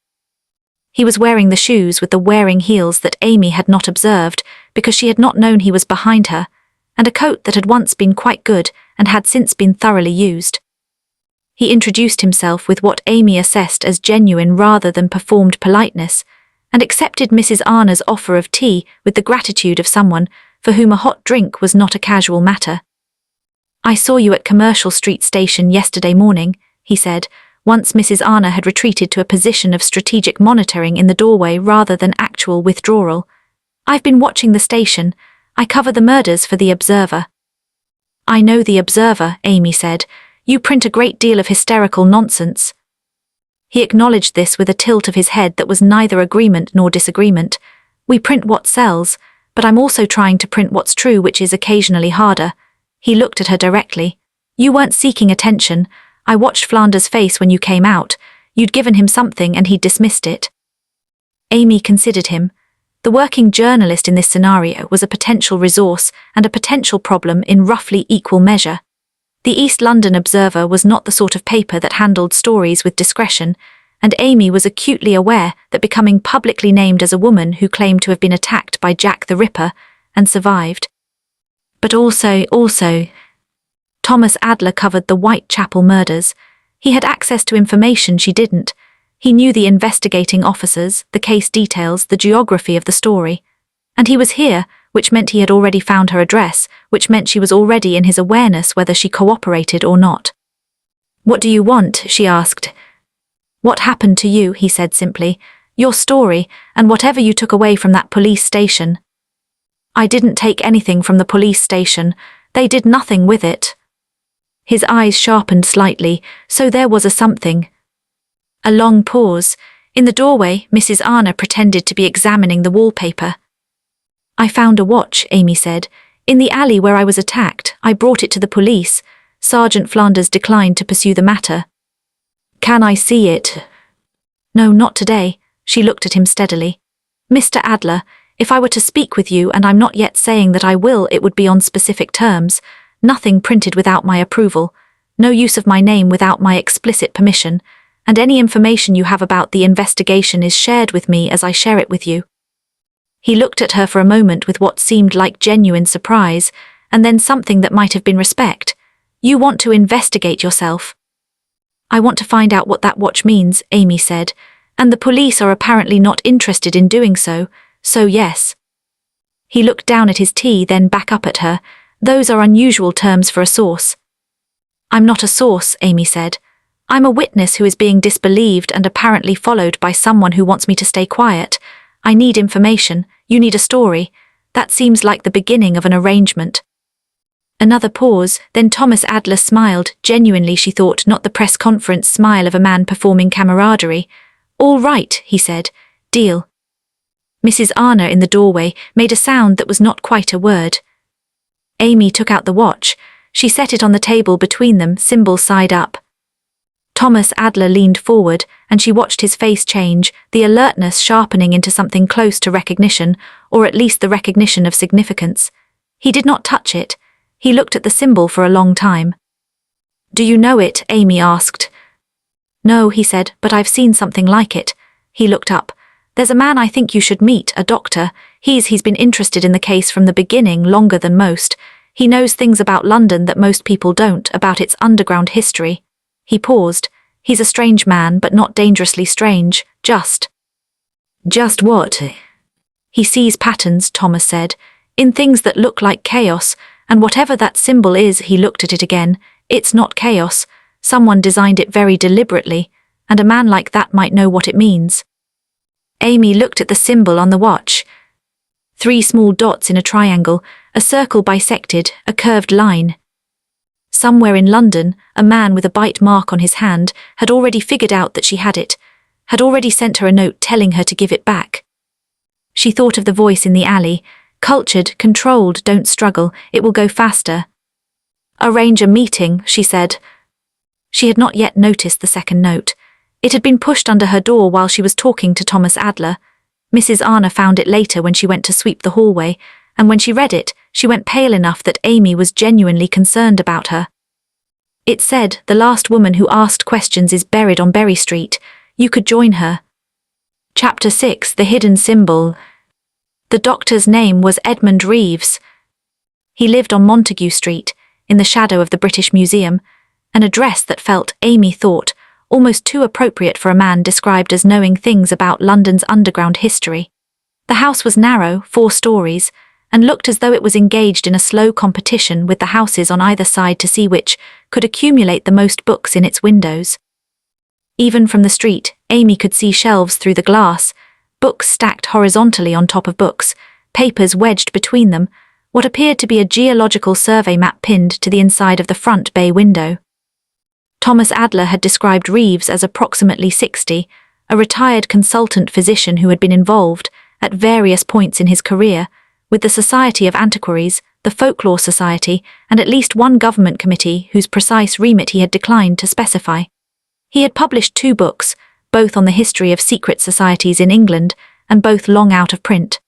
He was wearing the shoes with the wearing heels that Amy had not observed because she had not known he was behind her, and a coat that had once been quite good and had since been thoroughly used. He introduced himself with what Amy assessed as genuine rather than performed politeness, and accepted Mrs. Arner's offer of tea with the gratitude of someone for whom a hot drink was not a casual matter. "I saw you at Commercial Street Station yesterday morning," he said, once Mrs. Arner had retreated to a position of strategic monitoring in the doorway rather than actual withdrawal. "I've been watching the station. I cover the murders for the Observer." "I know the Observer," Amy said. "You print a great deal of hysterical nonsense." He acknowledged this with a tilt of his head that was neither agreement nor disagreement. "We print what sells, but I'm also trying to print what's true, which is occasionally harder." He looked at her directly. "You weren't seeking attention. I watched Flanders' face when you came out. You'd given him something and he'd dismissed it." Amy considered him. The working journalist in this scenario was a potential resource and a potential problem in roughly equal measure. The East London Observer was not the sort of paper that handled stories with discretion, and Amy was acutely aware that becoming publicly named as a woman who claimed to have been attacked by Jack the Ripper and survived. But also, Thomas Adler covered the Whitechapel murders. He had access to information she didn't. He knew the investigating officers, the case details, the geography of the story. And he was here, which meant he had already found her address, which meant she was already in his awareness whether she cooperated or not. "What do you want?" she asked. "What happened to you?" he said simply. "Your story, and whatever you took away from that police station." "I didn't take anything from the police station. They did nothing with it." His eyes sharpened slightly, so there was a something. A long pause. In the doorway, Mrs. Arner pretended to be examining the wallpaper. "I found a watch," Amy said. "In the alley where I was attacked. I brought it to the police. Sergeant Flanders declined to pursue the matter." "Can I see it?" "No, not today." She looked at him steadily. "Mr. Adler, if I were to speak with you, and I'm not yet saying that I will, it would be on specific terms. Nothing printed without my approval. No use of my name without my explicit permission. And any information you have about the investigation is shared with me as I share it with you." He looked at her for a moment with what seemed like genuine surprise, and then something that might have been respect. "You want to investigate yourself?" "I want to find out what that watch means," Amy said, "and the police are apparently not interested in doing so, so yes." He looked down at his tea, then back up at her. "Those are unusual terms for a source." "I'm not a source," Amy said. "I'm a witness who is being disbelieved and apparently followed by someone who wants me to stay quiet. I need information. You need a story. That seems like the beginning of an arrangement." Another pause, then Thomas Adler smiled, genuinely she thought, not the press conference smile of a man performing camaraderie. "All right," he said. "Deal." Mrs. Arner in the doorway made a sound that was not quite a word. Amy took out the watch. She set it on the table between them, symbol side up. Thomas Adler leaned forward, and she watched his face change, the alertness sharpening into something close to recognition, or at least the recognition of significance. He did not touch it. He looked at the symbol for a long time. "Do you know it?" Amy asked. "No," he said, "but I've seen something like it." He looked up. "There's a man I think you should meet, a doctor. He's been interested in the case from the beginning, longer than most. He knows things about London that most people don't, about its underground history. He paused. He's a strange man, but not dangerously strange, just what? He sees patterns, Thomas said, in things that look like chaos, and whatever that symbol is, he looked at it again, it's not chaos. Someone designed it very deliberately, and a man like that might know what it means. Amy looked at the symbol on the watch. 3 small dots in a triangle, a circle bisected, a curved line. Somewhere in London, a man with a bite mark on his hand had already figured out that she had it, had already sent her a note telling her to give it back. She thought of the voice in the alley, cultured, controlled, don't struggle, it will go faster. Arrange a meeting, she said. She had not yet noticed the second note. It had been pushed under her door while she was talking to Thomas Adler. Mrs. Arner found it later when she went to sweep the hallway, and when she read it, she went pale enough that Amy was genuinely concerned about her. It said, the last woman who asked questions is buried on Berry Street. You could join her. Chapter 6, The Hidden Symbol. The doctor's name was Edmund Reeves. He lived on Montague Street, in the shadow of the British Museum, an address that felt, Amy thought, almost too appropriate for a man described as knowing things about London's underground history. The house was narrow, 4 stories, and looked as though it was engaged in a slow competition with the houses on either side to see which could accumulate the most books in its windows. Even from the street, Amy could see shelves through the glass, books stacked horizontally on top of books, papers wedged between them, what appeared to be a geological survey map pinned to the inside of the front bay window. Thomas Adler had described Reeves as approximately 60, a retired consultant physician who had been involved, at various points in his career, with the Society of Antiquaries, the Folklore Society, and at least one government committee whose precise remit he had declined to specify. He had published 2 books, both on the history of secret societies in England, and both long out of print.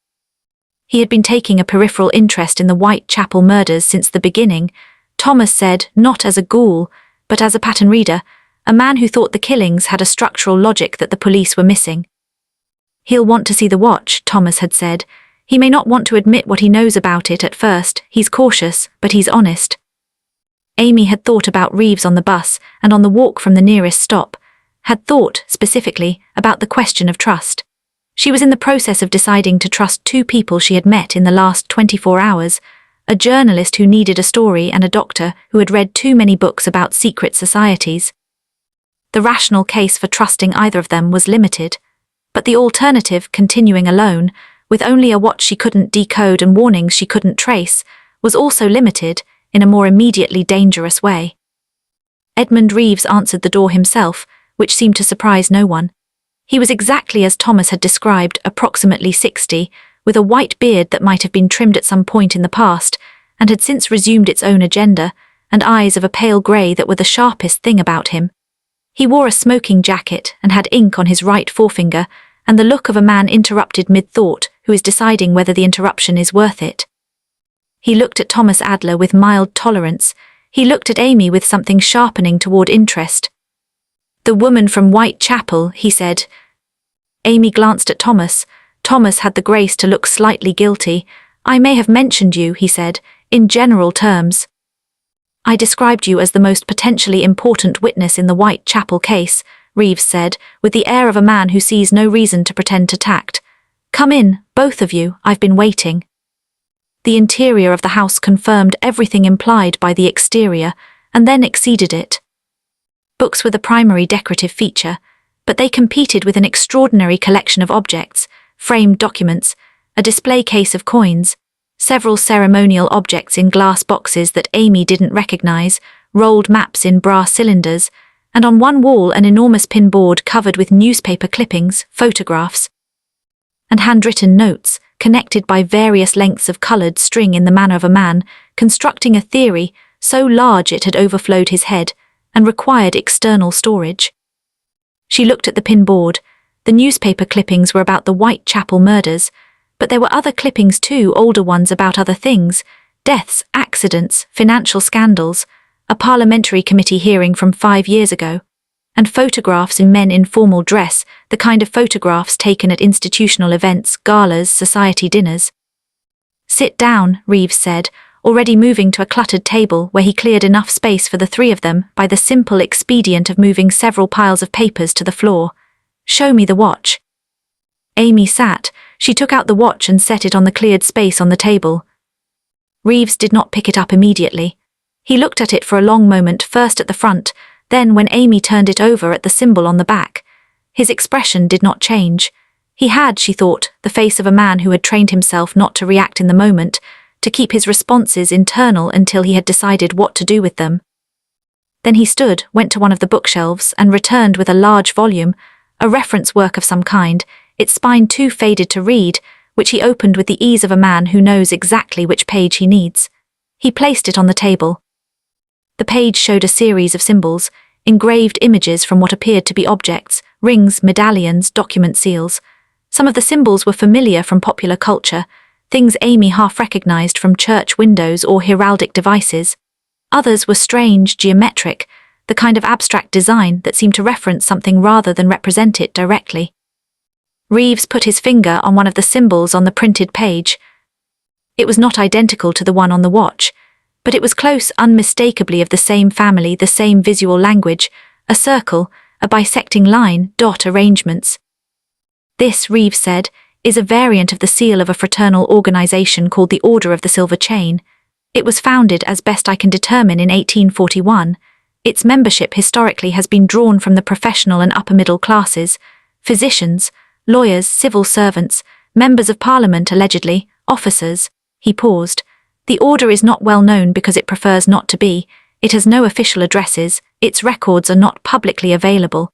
He had been taking a peripheral interest in the Whitechapel murders since the beginning, Thomas said, not as a ghoul, but as a pattern reader, a man who thought the killings had a structural logic that the police were missing. He'll want to see the watch, Thomas had said. He may not want to admit what he knows about it at first, he's cautious, but he's honest. Amy had thought about Reeves on the bus and on the walk from the nearest stop, had thought, specifically, about the question of trust. She was in the process of deciding to trust 2 people she had met in the last 24 hours, a journalist who needed a story and a doctor who had read too many books about secret societies. The rational case for trusting either of them was limited, but the alternative, continuing alone, with only a watch she couldn't decode and warnings she couldn't trace, was also limited, in a more immediately dangerous way. Edmund Reeves answered the door himself, which seemed to surprise no one. He was exactly as Thomas had described, approximately 60, with a white beard that might have been trimmed at some point in the past, and had since resumed its own agenda, and eyes of a pale grey that were the sharpest thing about him. He wore a smoking jacket and had ink on his right forefinger, and the look of a man interrupted mid-thought who is deciding whether the interruption is worth it. He looked at Thomas Adler with mild tolerance. He looked at Amy with something sharpening toward interest. The woman from Whitechapel, he said. Amy glanced at Thomas. Thomas had the grace to look slightly guilty. I may have mentioned you, he said, in general terms. I described you as the most potentially important witness in the Whitechapel case, Reeves said, with the air of a man who sees no reason to pretend to tact. Come in, both of you, I've been waiting. The interior of the house confirmed everything implied by the exterior, and then exceeded it. Books were the primary decorative feature, but they competed with an extraordinary collection of objects, framed documents, a display case of coins, several ceremonial objects in glass boxes that Amy didn't recognize, rolled maps in brass cylinders, and on one wall an enormous pin board covered with newspaper clippings, photographs, and handwritten notes, connected by various lengths of coloured string in the manner of a man, constructing a theory so large it had overflowed his head, and required external storage. She looked at the pin board. The newspaper clippings were about the Whitechapel murders, but there were other clippings too, older ones about other things, deaths, accidents, financial scandals, a parliamentary committee hearing from 5 years ago, and photographs in men in formal dress, the kind of photographs taken at institutional events, galas, society dinners. Sit down, Reeves said, already moving to a cluttered table where he cleared enough space for the three of them by the simple expedient of moving several piles of papers to the floor. "Show me the watch." Amy sat. She took out the watch and set it on the cleared space on the table. Reeves did not pick it up immediately. He looked at it for a long moment, first at the front, then when Amy turned it over at the symbol on the back. His expression did not change. He had, she thought, the face of a man who had trained himself not to react in the moment, to keep his responses internal until he had decided what to do with them. Then he stood, went to one of the bookshelves, and returned with a large volume, a reference work of some kind, its spine too faded to read, which he opened with the ease of a man who knows exactly which page he needs. He placed it on the table. The page showed a series of symbols, engraved images from what appeared to be objects, rings, medallions, document seals. Some of the symbols were familiar from popular culture, things Amy half recognized from church windows or heraldic devices. Others were strange, geometric, the kind of abstract design that seemed to reference something rather than represent it directly. Reeves put his finger on one of the symbols on the printed page. It was not identical to the one on the watch, but it was close, unmistakably of the same family, the same visual language, a circle, a bisecting line, dot arrangements. "This," Reeves said, "is a variant of the seal of a fraternal organization called the Order of the Silver Chain. It was founded, as best I can determine, in 1841. Its membership historically has been drawn from the professional and upper-middle classes, physicians, lawyers, civil servants, members of parliament allegedly, officers." He paused. "The order is not well known because it prefers not to be. It has no official addresses, its records are not publicly available.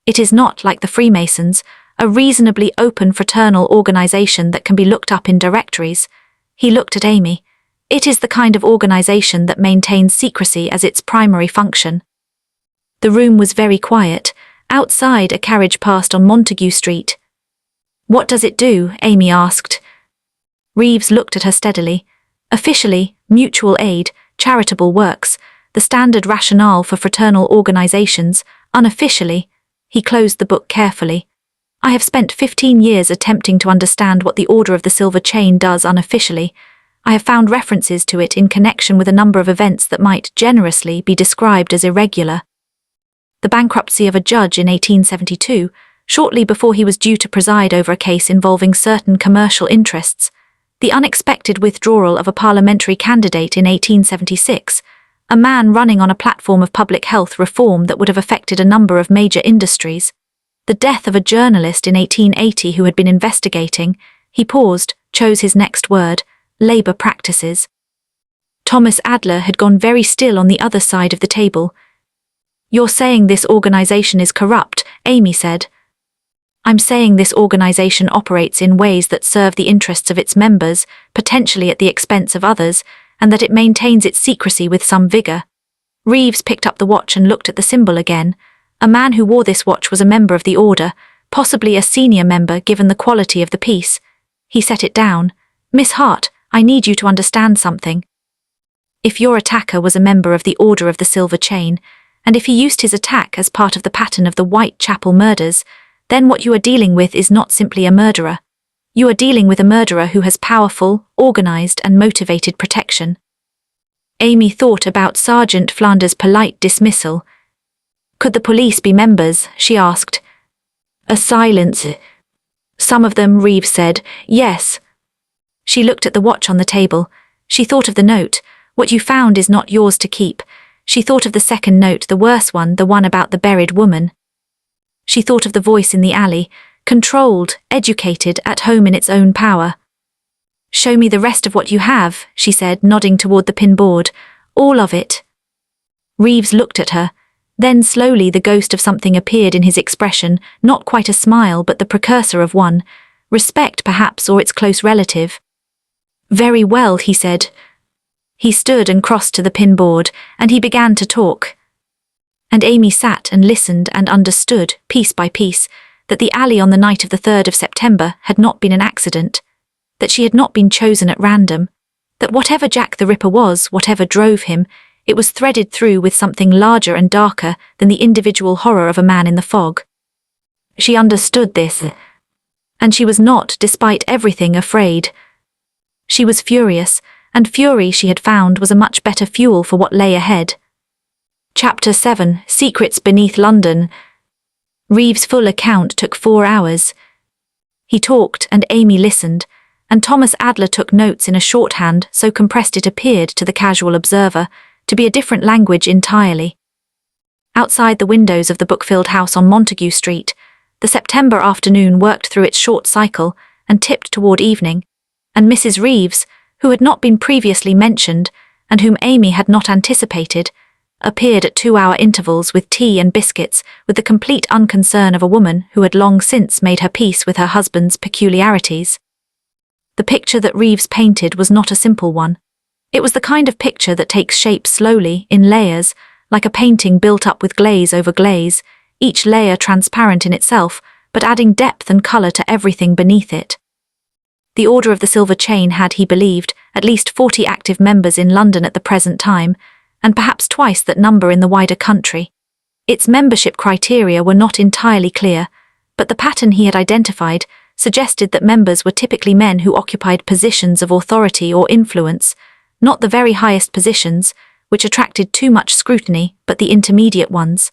It is not, like the Freemasons, a reasonably open fraternal organization that can be looked up in directories." He looked at Amy. "It is the kind of organization that maintains secrecy as its primary function." The room was very quiet. Outside, a carriage passed on Montague Street. "What does it do?" Amy asked. Reeves looked at her steadily. "Officially, mutual aid, charitable works, the standard rationale for fraternal organizations. Unofficially," he closed the book carefully, "I have spent 15 years attempting to understand what the Order of the Silver Chain does unofficially. I have found references to it in connection with a number of events that might, generously, be described as irregular. The bankruptcy of a judge in 1872, shortly before he was due to preside over a case involving certain commercial interests, the unexpected withdrawal of a parliamentary candidate in 1876, a man running on a platform of public health reform that would have affected a number of major industries, the death of a journalist in 1880 who had been investigating." He paused, chose his next word, "labor practices." Thomas Adler had gone very still on the other side of the table. "You're saying this organization is corrupt," Amy said. "I'm saying this organization operates in ways that serve the interests of its members, potentially at the expense of others, and that it maintains its secrecy with some vigor." Reeves picked up the watch and looked at the symbol again. A man who wore this watch was a member of the Order, possibly a senior member given the quality of the piece. He set it down. "Miss Hart, I need you to understand something. If your attacker was a member of the Order of the Silver Chain, and if he used his attack as part of the pattern of the Whitechapel murders, then what you are dealing with is not simply a murderer. You are dealing with a murderer who has powerful, organized and motivated protection." Amy thought about Sergeant Flanders' polite dismissal. "Could the police be members?" she asked. A silence. "Some of them," Reeves said. "Yes." She looked at the watch on the table. She thought of the note. "What you found is not yours to keep." She thought of the second note, the worse one, the one about the buried woman. She thought of the voice in the alley, controlled, educated, at home in its own power. "Show me the rest of what you have," she said, nodding toward the pin board. "All of it." Reeves looked at her. Then slowly the ghost of something appeared in his expression, not quite a smile but the precursor of one. Respect, perhaps, or its close relative. "Very well," he said. He stood and crossed to the pin board, and he began to talk. And Amy sat and listened and understood, piece by piece, that the alley on the night of the 3rd of September had not been an accident, that she had not been chosen at random, that whatever Jack the Ripper was, whatever drove him, it was threaded through with something larger and darker than the individual horror of a man in the fog. She understood this, and she was not, despite everything, afraid. She was furious, and fury she had found was a much better fuel for what lay ahead. Chapter 7: Secrets Beneath London. Reeves' full account took 4 hours. He talked and Amy listened, and Thomas Adler took notes in a shorthand so compressed it appeared to the casual observer to be a different language entirely. Outside the windows of the book-filled house on Montague Street, the September afternoon worked through its short cycle and tipped toward evening, and Mrs. Reeves, who had not been previously mentioned and whom Amy had not anticipated, appeared at 2-hour intervals with tea and biscuits with the complete unconcern of a woman who had long since made her peace with her husband's peculiarities. The picture that Reeves painted was not a simple one. It was the kind of picture that takes shape slowly, in layers, like a painting built up with glaze over glaze, each layer transparent in itself, but adding depth and colour to everything beneath it. The Order of the Silver Chain had, he believed, at least 40 active members in London at the present time, and perhaps twice that number in the wider country. Its membership criteria were not entirely clear, but the pattern he had identified suggested that members were typically men who occupied positions of authority or influence, not the very highest positions, which attracted too much scrutiny, but the intermediate ones.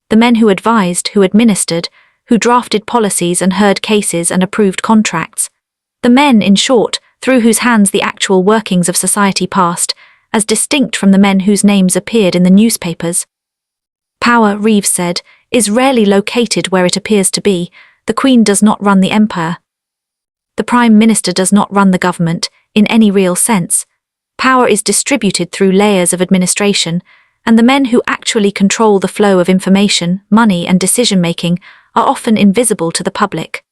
The men who advised, who administered, who drafted policies and heard cases and approved contracts. The men, in short, through whose hands the actual workings of society passed, as distinct from the men whose names appeared in the newspapers. Power, Reeves said, is rarely located where it appears to be. The Queen does not run the empire. The Prime Minister does not run the government, in any real sense. Power is distributed through layers of administration, and the men who actually control the flow of information, money and decision-making are often invisible to the public.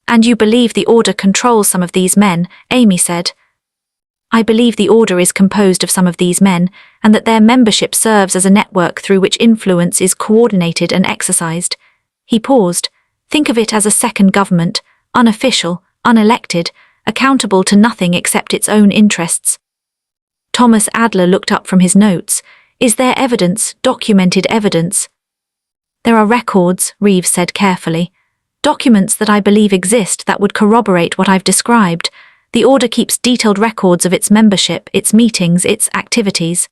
And you believe the Order controls some of these men, Amy said. I believe the Order is composed of some of these men, and that their membership serves as a network through which influence is coordinated and exercised. He paused. Think of it as a second government, unofficial, unelected, accountable to nothing except its own interests. Thomas Adler looked up from his notes. Is there evidence, documented evidence? There are records, Reeves said carefully. Documents that I believe exist that would corroborate what I've described. The Order keeps detailed records of its membership, its meetings, its activities.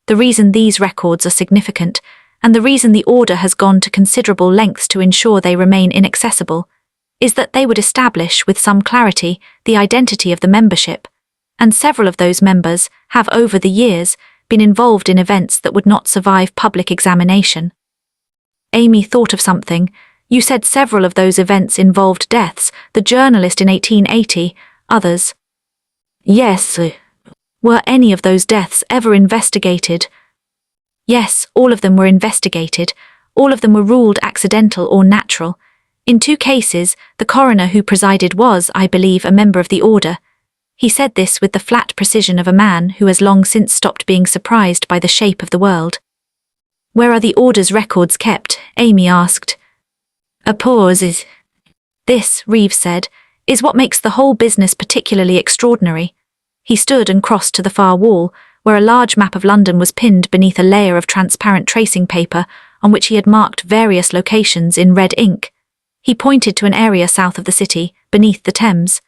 The reason these records are significant, and the reason the Order has gone to considerable lengths to ensure they remain inaccessible, is that they would establish with some clarity the identity of the membership, and several of those members have over the years been involved in events that would not survive public examination. Amy thought of something. You said several of those events involved deaths, the journalist in 1880, others. Yes. Were any of those deaths ever investigated? Yes, all of them were investigated. All of them were ruled accidental or natural. In 2 cases, the coroner who presided was, I believe, a member of the Order. He said this with the flat precision of a man who has long since stopped being surprised by the shape of the world. Where are the Order's records kept? Amy asked. A pause is. This, Reeves said, is what makes the whole business particularly extraordinary. He stood and crossed to the far wall, where a large map of London was pinned beneath a layer of transparent tracing paper on which he had marked various locations in red ink. He pointed to an area south of the city, beneath the Thames.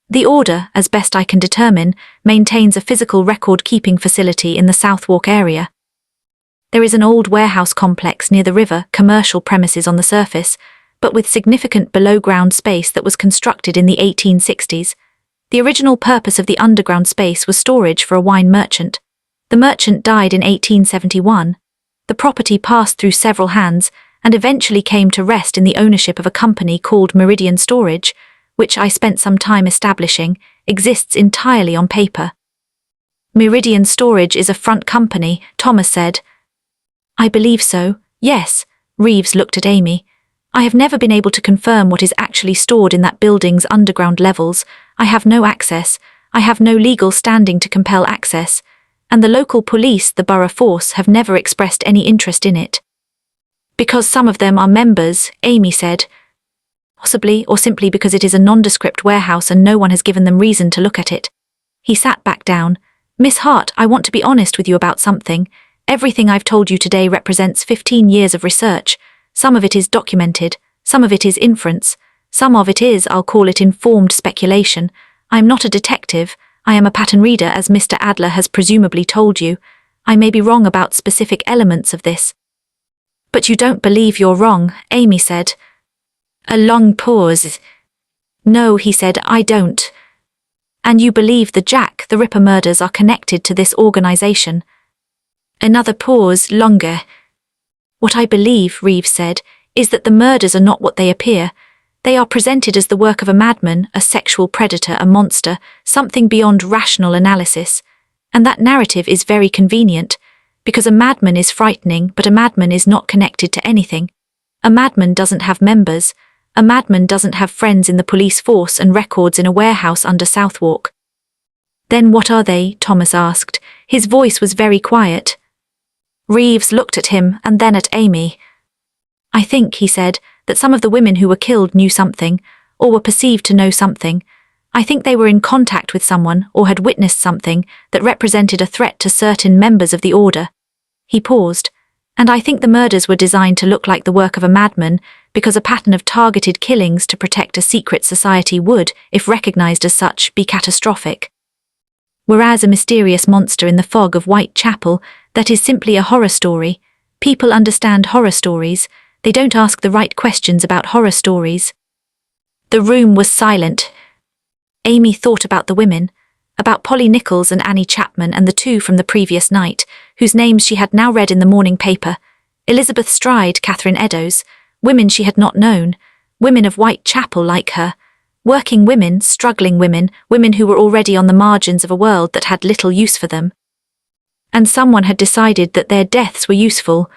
The Order, as best I can determine, maintains a physical record-keeping facility in the Southwark area. There is an old warehouse complex near the river, commercial premises on the surface, but with significant below-ground space that was constructed in the 1860s. The original purpose of the underground space was storage for a wine merchant. The merchant died in 1871. The property passed through several hands and eventually came to rest in the ownership of a company called Meridian Storage, which I spent some time establishing, exists entirely on paper. Meridian Storage is a front company, Thomas said. I believe so, yes. Reeves looked at Amy. I have never been able to confirm what is actually stored in that building's underground levels. I have no access. I have no legal standing to compel access. And the local police, the borough force, have never expressed any interest in it. Because some of them are members, Amy said. Possibly, or simply because it is a nondescript warehouse and no one has given them reason to look at it. He sat back down. Miss Hart, I want to be honest with you about something. Everything I've told you today represents 15 years of research. Some of it is documented, some of it is inference, some of it is, I'll call it informed speculation. I'm not a detective, I am a pattern reader, as Mr. Adler has presumably told you. I may be wrong about specific elements of this. But you don't believe you're wrong, Amy said. A long pause. No, he said, I don't. And you believe the Jack the Ripper murders are connected to this organization? Another pause, longer. What I believe, Reeves said, is that the murders are not what they appear. They are presented as the work of a madman, a sexual predator, a monster, something beyond rational analysis. And that narrative is very convenient, because a madman is frightening, but a madman is not connected to anything. A madman doesn't have members. A madman doesn't have friends in the police force and records in a warehouse under Southwark. Then what are they? Thomas asked. His voice was very quiet. Reeves looked at him and then at Amy. I think, he said, that some of the women who were killed knew something, or were perceived to know something. I think they were in contact with someone or had witnessed something that represented a threat to certain members of the order. He paused. And I think the murders were designed to look like the work of a madman, because a pattern of targeted killings to protect a secret society would, if recognized as such, be catastrophic. Whereas a mysterious monster in the fog of Whitechapel, that is simply a horror story. People understand horror stories. They don't ask the right questions about horror stories. The room was silent. Amy thought about the women, about Polly Nichols and Annie Chapman and the two from the previous night, whose names she had now read in the morning paper. Elizabeth Stride, Catherine Eddowes, women she had not known, women of Whitechapel like her, working women, struggling women, women who were already on the margins of a world that had little use for them. And someone had decided that their deaths were useful.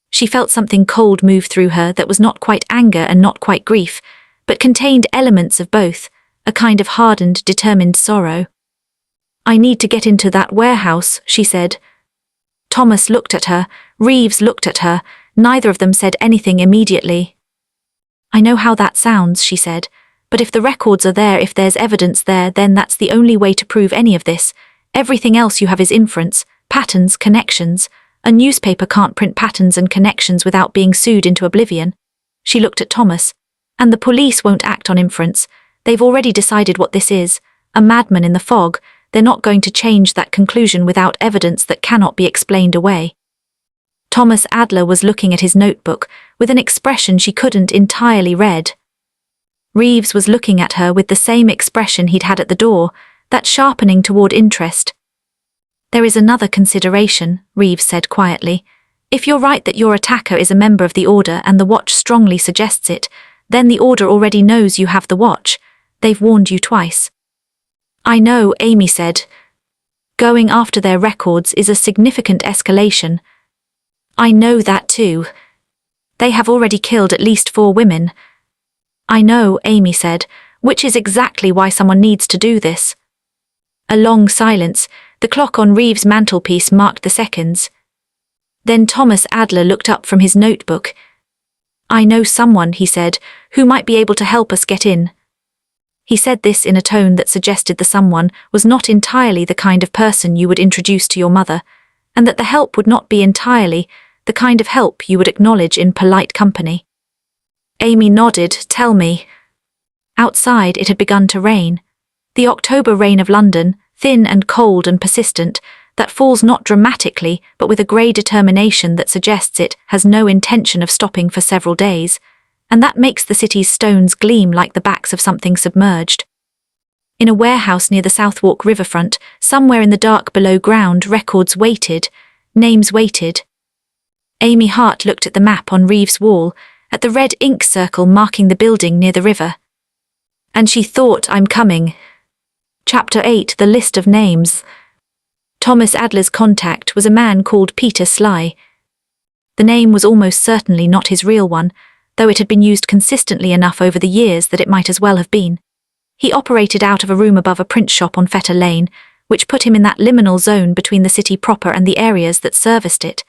She felt something cold move through her that was not quite anger and not quite grief, but contained elements of both, a kind of hardened, determined sorrow. I need to get into that warehouse, she said. Thomas looked at her, Reeves looked at her, neither of them said anything immediately. I know how that sounds, she said, but if the records are there, if there's evidence there, then that's the only way to prove any of this. Everything else you have is inference, patterns, connections. A newspaper can't print patterns and connections without being sued into oblivion. She looked at Thomas. And the police won't act on inference. They've already decided what this is, a madman in the fog. They're not going to change that conclusion without evidence that cannot be explained away. Thomas Adler was looking at his notebook with an expression she couldn't entirely read. Reeves was looking at her with the same expression he'd had at the door, that sharpening toward interest. There is another consideration, Reeves said quietly. If you're right that your attacker is a member of the Order and the watch strongly suggests it, then the Order already knows you have the watch. They've warned you twice. I know, Amy said. Going after their records is a significant escalation. I know that too. They have already killed at least 4 women. I know, Amy said, which is exactly why someone needs to do this. A long silence. The clock on Reeves' mantelpiece marked the seconds. Then Thomas Adler looked up from his notebook. I know someone, he said, who might be able to help us get in. He said this in a tone that suggested the someone was not entirely the kind of person you would introduce to your mother, and that the help would not be entirely the kind of help you would acknowledge in polite company. Amy nodded. Tell me. Outside it had begun to rain. The October rain of London, thin and cold and persistent, that falls not dramatically but with a grey determination that suggests it has no intention of stopping for several days, and that makes the city's stones gleam like the backs of something submerged. In a warehouse near the Southwark riverfront, somewhere in the dark below ground, records waited, names waited. Amy Hart looked at the map on Reeves' wall, at the red ink circle marking the building near the river. And she thought, I'm coming. Chapter 8, The List of Names. Thomas Adler's contact was a man called Peter Sly. The name was almost certainly not his real one, though it had been used consistently enough over the years that it might as well have been. He operated out of a room above a print shop on Fetter Lane, which put him in that liminal zone between the city proper and the areas that serviced it,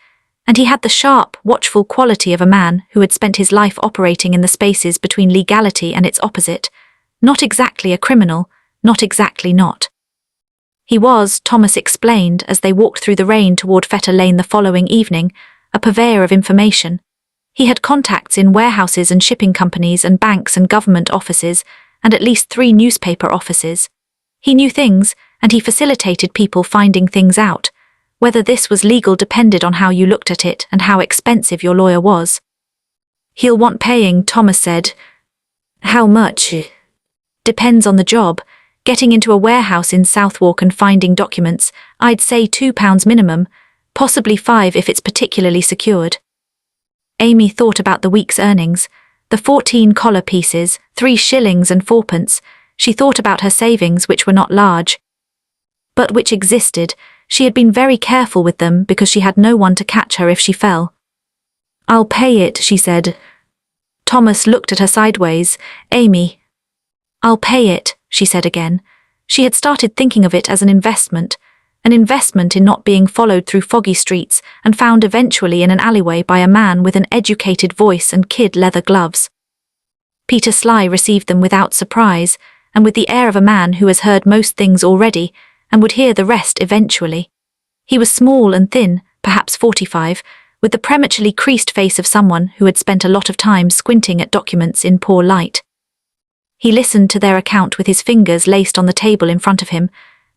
and he had the sharp, watchful quality of a man who had spent his life operating in the spaces between legality and its opposite. Not exactly a criminal, not exactly not. He was, Thomas explained as they walked through the rain toward Fetter Lane the following evening, a purveyor of information. He had contacts in warehouses and shipping companies and banks and government offices, and at least 3 newspaper offices. He knew things, and he facilitated people finding things out. Whether this was legal depended on how you looked at it and how expensive your lawyer was. "He'll want paying," Thomas said. "How much?" "Depends on the job. Getting into a warehouse in Southwark and finding documents, I'd say £2 minimum, possibly £5 if it's particularly secured." Amy thought about the week's earnings. The 14 collar pieces, 3 shillings and 4pence. She thought about her savings, which were not large, but which existed. She had been very careful with them because she had no one to catch her if she fell. "I'll pay it," she said. Thomas looked at her sideways. "Amy." "I'll pay it," she said again. She had started thinking of it as an investment in not being followed through foggy streets and found eventually in an alleyway by a man with an educated voice and kid leather gloves. Peter Sly received them without surprise, and with the air of a man who has heard most things already and would hear the rest eventually. He was small and thin, perhaps 45, with the prematurely creased face of someone who had spent a lot of time squinting at documents in poor light. He listened to their account with his fingers laced on the table in front of him,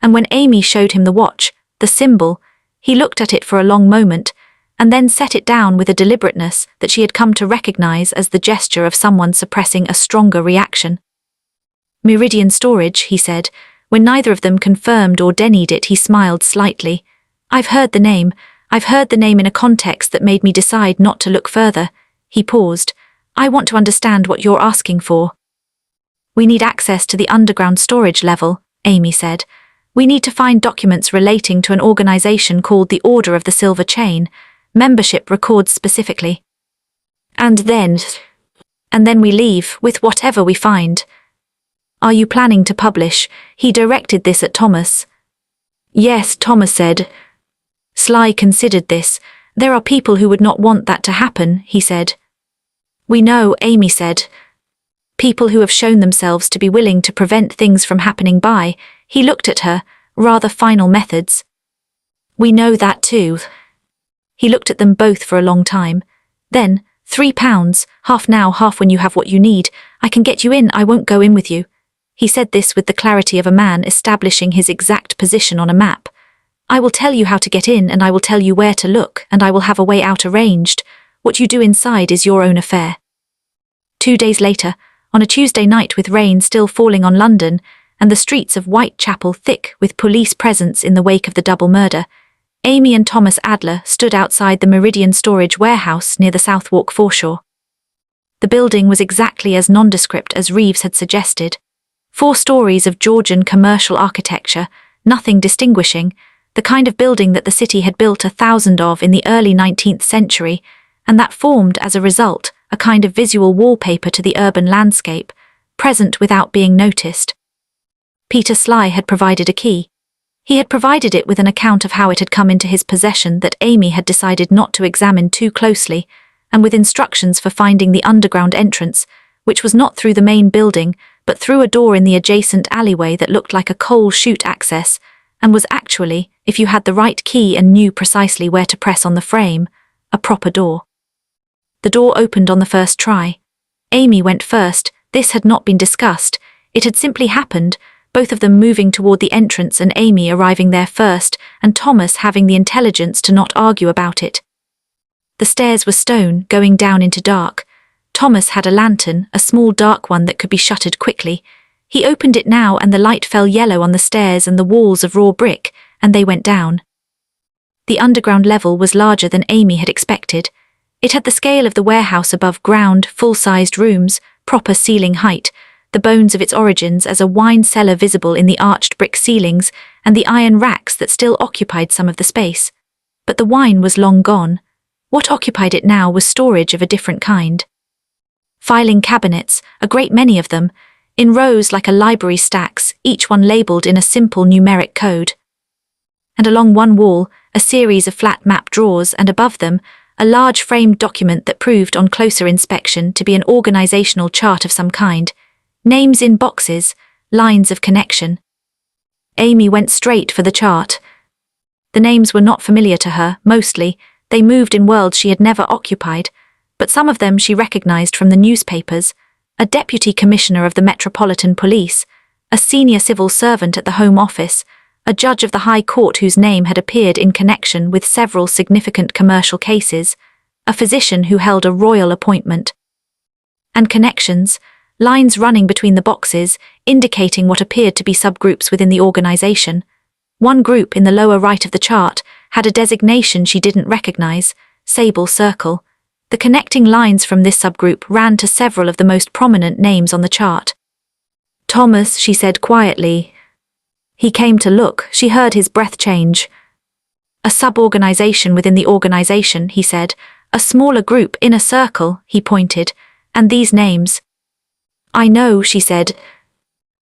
and when Amy showed him the watch, the symbol, he looked at it for a long moment, and then set it down with a deliberateness that she had come to recognize as the gesture of someone suppressing a stronger reaction. "Meridian Storage," he said. When neither of them confirmed or denied it, he smiled slightly. I've heard the name in a context that made me decide not to look further." He paused. "I want to understand what you're asking for." "We need access to the underground storage level," Amy said. "We need to find documents relating to an organization called the Order of the Silver Chain, membership records specifically. And then we leave with whatever we find." "Are you planning to publish?" He directed this at Thomas. "Yes," Thomas said. Sly considered this. "There are people who would not want that to happen," he said. "We know," Amy said. "People who have shown themselves to be willing to prevent things from happening by," he looked at her, "rather final methods." "We know that too." He looked at them both for a long time. Then, £3, half now, half when you have what you need. "I can get you in, I won't go in with you." He said this with the clarity of a man establishing his exact position on a map. "I will tell you how to get in, and I will tell you where to look, and I will have a way out arranged. What you do inside is your own affair." 2 days later, on a Tuesday night with rain still falling on London, and the streets of Whitechapel thick with police presence in the wake of the double murder, Amy and Thomas Adler stood outside the Meridian Storage warehouse near the Southwark foreshore. The building was exactly as nondescript as Reeves had suggested. 4 stories of Georgian commercial architecture, nothing distinguishing, the kind of building that the city had built 1,000 of in the early 19th century, and that formed, as a result, a kind of visual wallpaper to the urban landscape, present without being noticed. Peter Sly had provided a key. He had provided it with an account of how it had come into his possession that Amy had decided not to examine too closely, and with instructions for finding the underground entrance, which was not through the main building, but through a door in the adjacent alleyway that looked like a coal chute access, and was actually, if you had the right key and knew precisely where to press on the frame, a proper door. The door opened on the first try. Amy went first. This had not been discussed. It had simply happened, both of them moving toward the entrance and Amy arriving there first, and Thomas having the intelligence to not argue about it. The stairs were stone, going down into dark. Thomas had a lantern, a small dark one that could be shuttered quickly. He opened it now and the light fell yellow on the stairs and the walls of raw brick, and they went down. The underground level was larger than Amy had expected. It had the scale of the warehouse above ground, full-sized rooms, proper ceiling height, the bones of its origins as a wine cellar visible in the arched brick ceilings and the iron racks that still occupied some of the space. But the wine was long gone. What occupied it now was storage of a different kind. Filing cabinets, a great many of them, in rows like a library stacks, each one labelled in a simple numeric code. And along one wall, a series of flat map drawers, and above them, a large framed document that proved on closer inspection to be an organisational chart of some kind. Names in boxes, lines of connection. Amy went straight for the chart. The names were not familiar to her, mostly. They moved in worlds she had never occupied, but some of them she recognised from the newspapers: a deputy commissioner of the Metropolitan Police, a senior civil servant at the Home Office, a judge of the High Court whose name had appeared in connection with several significant commercial cases, a physician who held a royal appointment. And connections, lines running between the boxes, indicating what appeared to be subgroups within the organization. One group in the lower right of the chart had a designation she didn't recognize, Sable Circle. The connecting lines from this subgroup ran to several of the most prominent names on the chart. Thomas, she said quietly. He came to look, she heard his breath change. A sub-organization within the organization, he said. A smaller group in a circle, he pointed. And these names. I know, she said.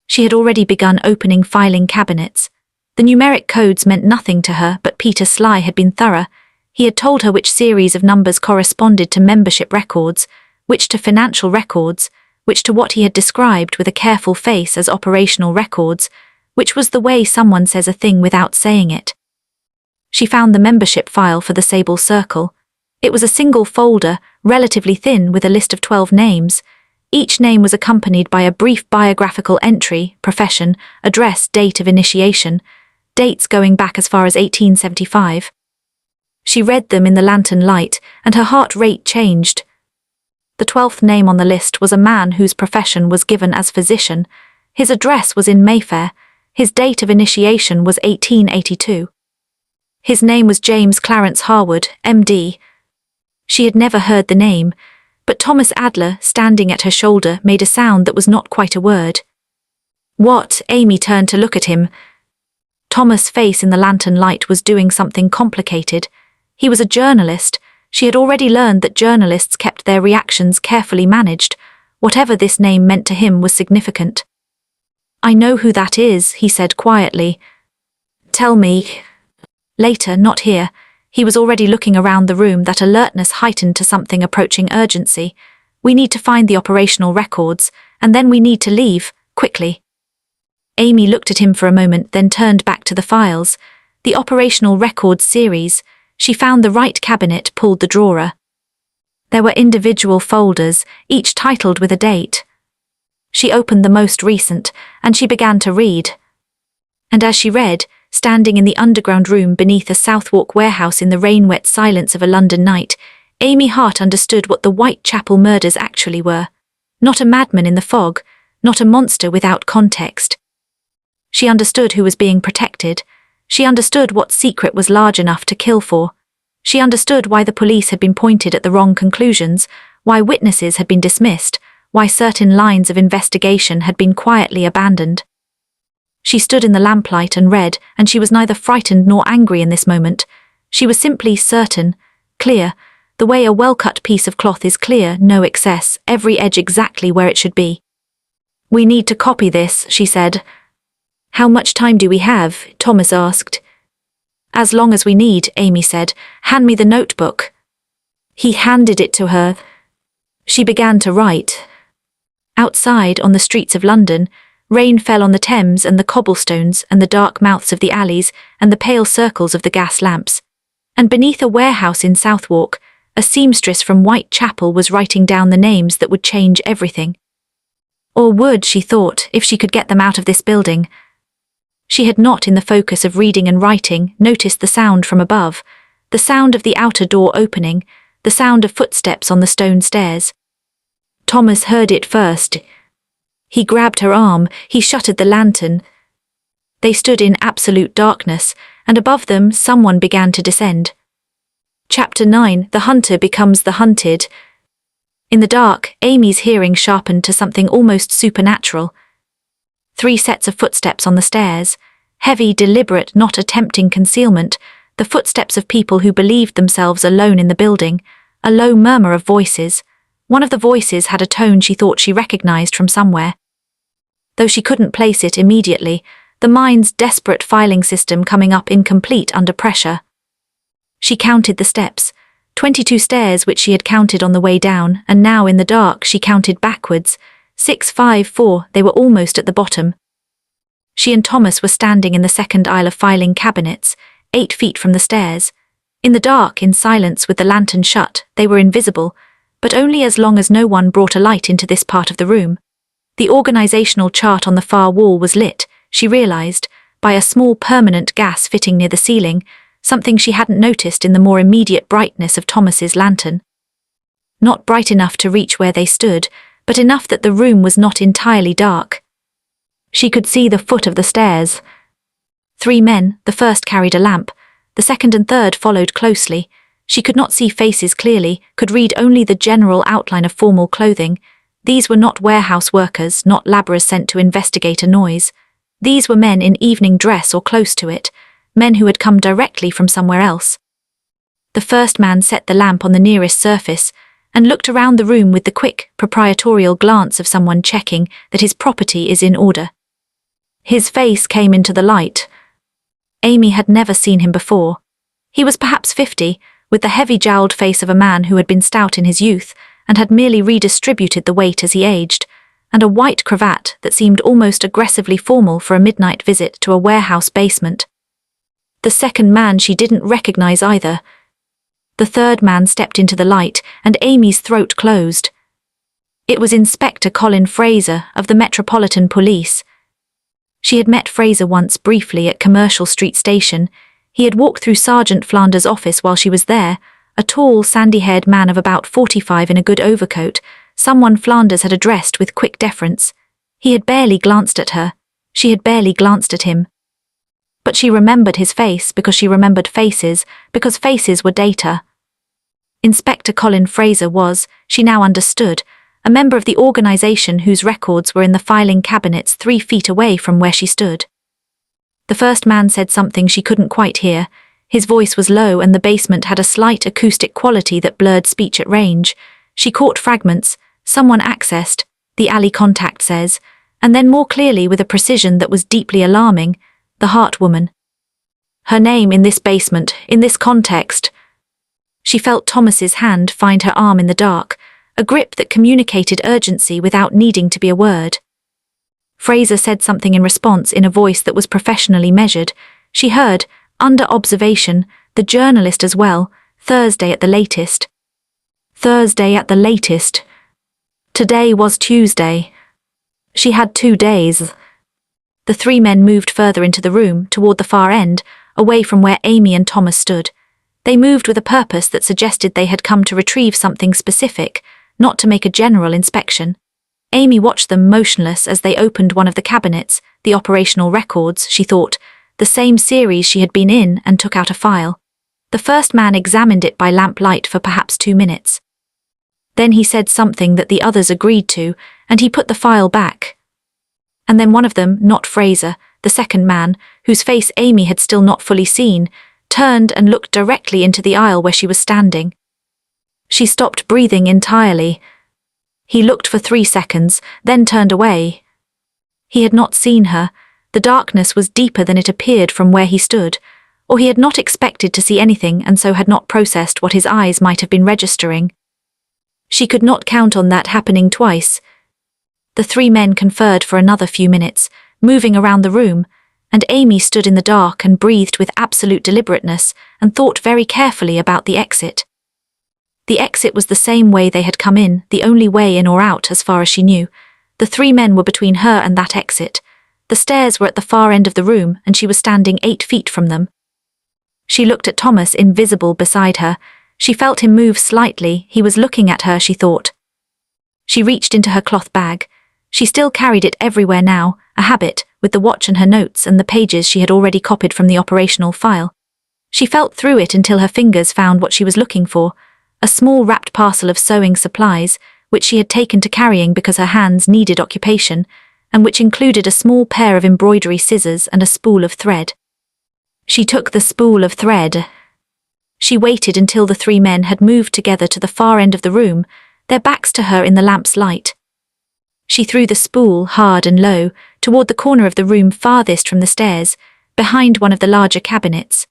She had already begun opening filing cabinets. The numeric codes meant nothing to her, but Peter Sly had been thorough. He had told her which series of numbers corresponded to membership records, which to financial records, which to what he had described with a careful face as operational records, which was the way someone says a thing without saying it. She found the membership file for the Sable Circle. It was a single folder, relatively thin, with a list of 12 names. Each name was accompanied by a brief biographical entry, profession, address, date of initiation, dates going back as far as 1875. She read them in the lantern light, and her heart rate changed. The 12th name on the list was a man whose profession was given as physician. His address was in Mayfair. His date of initiation was 1882. His name was James Clarence Harwood, M.D. She had never heard the name, but Thomas Adler, standing at her shoulder, made a sound that was not quite a word. What? Amy turned to look at him. Thomas' face in the lantern light was doing something complicated. He was a journalist. She had already learned that journalists kept their reactions carefully managed. Whatever this name meant to him was significant. I know who that is, he said quietly. Tell me. Later, not here. He was already looking around the room, that alertness heightened to something approaching urgency. We need to find the operational records, and then we need to leave, quickly. Amy looked at him for a moment, then turned back to the files. The operational records series. She found the right cabinet, pulled the drawer. There were individual folders, each titled with a date. She opened the most recent, and she began to read. And as she read, standing in the underground room beneath a Southwark warehouse in the rain-wet silence of a London night, Amy Hart understood what the Whitechapel murders actually were. Not a madman in the fog, not a monster without context. She understood who was being protected. She understood what secret was large enough to kill for. She understood why the police had been pointed at the wrong conclusions, why witnesses had been dismissed, why certain lines of investigation had been quietly abandoned. She stood in the lamplight and read, and she was neither frightened nor angry in this moment. She was simply certain, clear, the way a well-cut piece of cloth is clear, no excess, every edge exactly where it should be. We need to copy this, she said. How much time do we have? Thomas asked. As long as we need, Amy said. Hand me the notebook. He handed it to her. She began to write. Outside, on the streets of London, rain fell on the Thames and the cobblestones and the dark mouths of the alleys and the pale circles of the gas lamps. And beneath a warehouse in Southwark, a seamstress from Whitechapel was writing down the names that would change everything. Or would, she thought, if she could get them out of this building. She had not, in the focus of reading and writing, noticed the sound from above, the sound of the outer door opening, the sound of footsteps on the stone stairs. Thomas heard it first. He grabbed her arm, he shuttered the lantern. They stood in absolute darkness, and above them someone began to descend. Chapter 9, The Hunter Becomes the Hunted. In the dark, Amy's hearing sharpened to something almost supernatural. 3 sets of footsteps on the stairs, heavy, deliberate, not attempting concealment, the footsteps of people who believed themselves alone in the building, a low murmur of voices. One of the voices had a tone she thought she recognized from somewhere. Though she couldn't place it immediately, the mind's desperate filing system coming up incomplete under pressure. She counted the steps, 22 stairs which she had counted on the way down, and now in the dark she counted backwards, 6, 5, 4, they were almost at the bottom. She and Thomas were standing in the second aisle of filing cabinets, 8 feet from the stairs. In the dark, in silence with the lantern shut, they were invisible, but only as long as no one brought a light into this part of the room. The organizational chart on the far wall was lit, she realized, by a small permanent gas fitting near the ceiling, something she hadn't noticed in the more immediate brightness of Thomas's lantern. Not bright enough to reach where they stood, but enough that the room was not entirely dark. She could see the foot of the stairs. 3 men, the first carried a lamp, the second and third followed closely. She could not see faces clearly, could read only the general outline of formal clothing. These were not warehouse workers, not laborers sent to investigate a noise. These were men in evening dress or close to it, men who had come directly from somewhere else. The first man set the lamp on the nearest surface and looked around the room with the quick, proprietorial glance of someone checking that his property is in order. His face came into the light. Amy had never seen him before. He was perhaps 50, with the heavy-jowled face of a man who had been stout in his youth and had merely redistributed the weight as he aged, and a white cravat that seemed almost aggressively formal for a midnight visit to a warehouse basement. The second man she didn't recognize either. The third man stepped into the light, and Amy's throat closed. It was Inspector Colin Fraser of the Metropolitan Police. She had met Fraser once briefly at Commercial Street Station. He had walked through Sergeant Flanders' office while she was there, a tall, sandy-haired man of about 45 in a good overcoat, someone Flanders had addressed with quick deference. He had barely glanced at her. She had barely glanced at him. But she remembered his face because she remembered faces, because faces were data. Inspector Colin Fraser was, she now understood, a member of the organisation whose records were in the filing cabinets 3 feet away from where she stood. The first man said something she couldn't quite hear. His voice was low and the basement had a slight acoustic quality that blurred speech at range. She caught fragments. Someone accessed, the alley contact says, and then more clearly with a precision that was deeply alarming, the Hart woman. Her name in this basement, in this context. She felt Thomas's hand find her arm in the dark, a grip that communicated urgency without needing to be a word. Fraser said something in response in a voice that was professionally measured. She heard, under observation, the journalist as well, Thursday at the latest. Thursday at the latest. Today was Tuesday. She had 2 days. The 3 men moved further into the room, toward the far end, away from where Amy and Thomas stood. They moved with a purpose that suggested they had come to retrieve something specific, not to make a general inspection. Amy watched them motionless as they opened one of the cabinets, the operational records, she thought, the same series she had been in, and took out a file. The first man examined it by lamplight for perhaps 2 minutes. Then he said something that the others agreed to, and he put the file back. And then one of them, not Fraser, the second man, whose face Amy had still not fully seen, turned and looked directly into the aisle where she was standing. She stopped breathing entirely. He looked for 3 seconds, then turned away. He had not seen her. The darkness was deeper than it appeared from where he stood, or he had not expected to see anything and so had not processed what his eyes might have been registering. She could not count on that happening twice. The 3 men conferred for another few minutes, moving around the room, and Amy stood in the dark and breathed with absolute deliberateness and thought very carefully about the exit. The exit was the same way they had come in, the only way in or out as far as she knew. The 3 men were between her and that exit. The stairs were at the far end of the room and she was standing 8 feet from them. She looked at Thomas, invisible beside her. She felt him move slightly. He was looking at her, she thought. She reached into her cloth bag. She still carried it everywhere now, a habit, with the watch and her notes and the pages she had already copied from the operational file. She felt through it until her fingers found what she was looking for, a small wrapped parcel of sewing supplies, which she had taken to carrying because her hands needed occupation, and which included a small pair of embroidery scissors and a spool of thread. She took the spool of thread. She waited until the 3 men had moved together to the far end of the room, their backs to her in the lamp's light. She threw the spool hard and low, toward the corner of the room farthest from the stairs, behind one of the larger cabinets.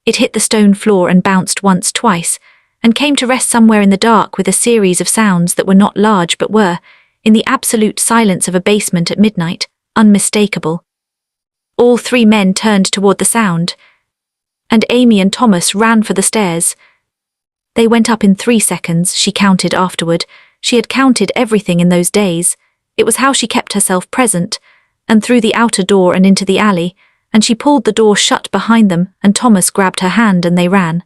It hit the stone floor and bounced once, twice, and came to rest somewhere in the dark with a series of sounds that were not large but were, in the absolute silence of a basement at midnight, unmistakable. All 3 men turned toward the sound, and Amy and Thomas ran for the stairs. They went up in 3 seconds, she counted afterward. She had counted everything in those days. It was how she kept herself present, and through the outer door and into the alley, and she pulled the door shut behind them, and Thomas grabbed her hand and they ran.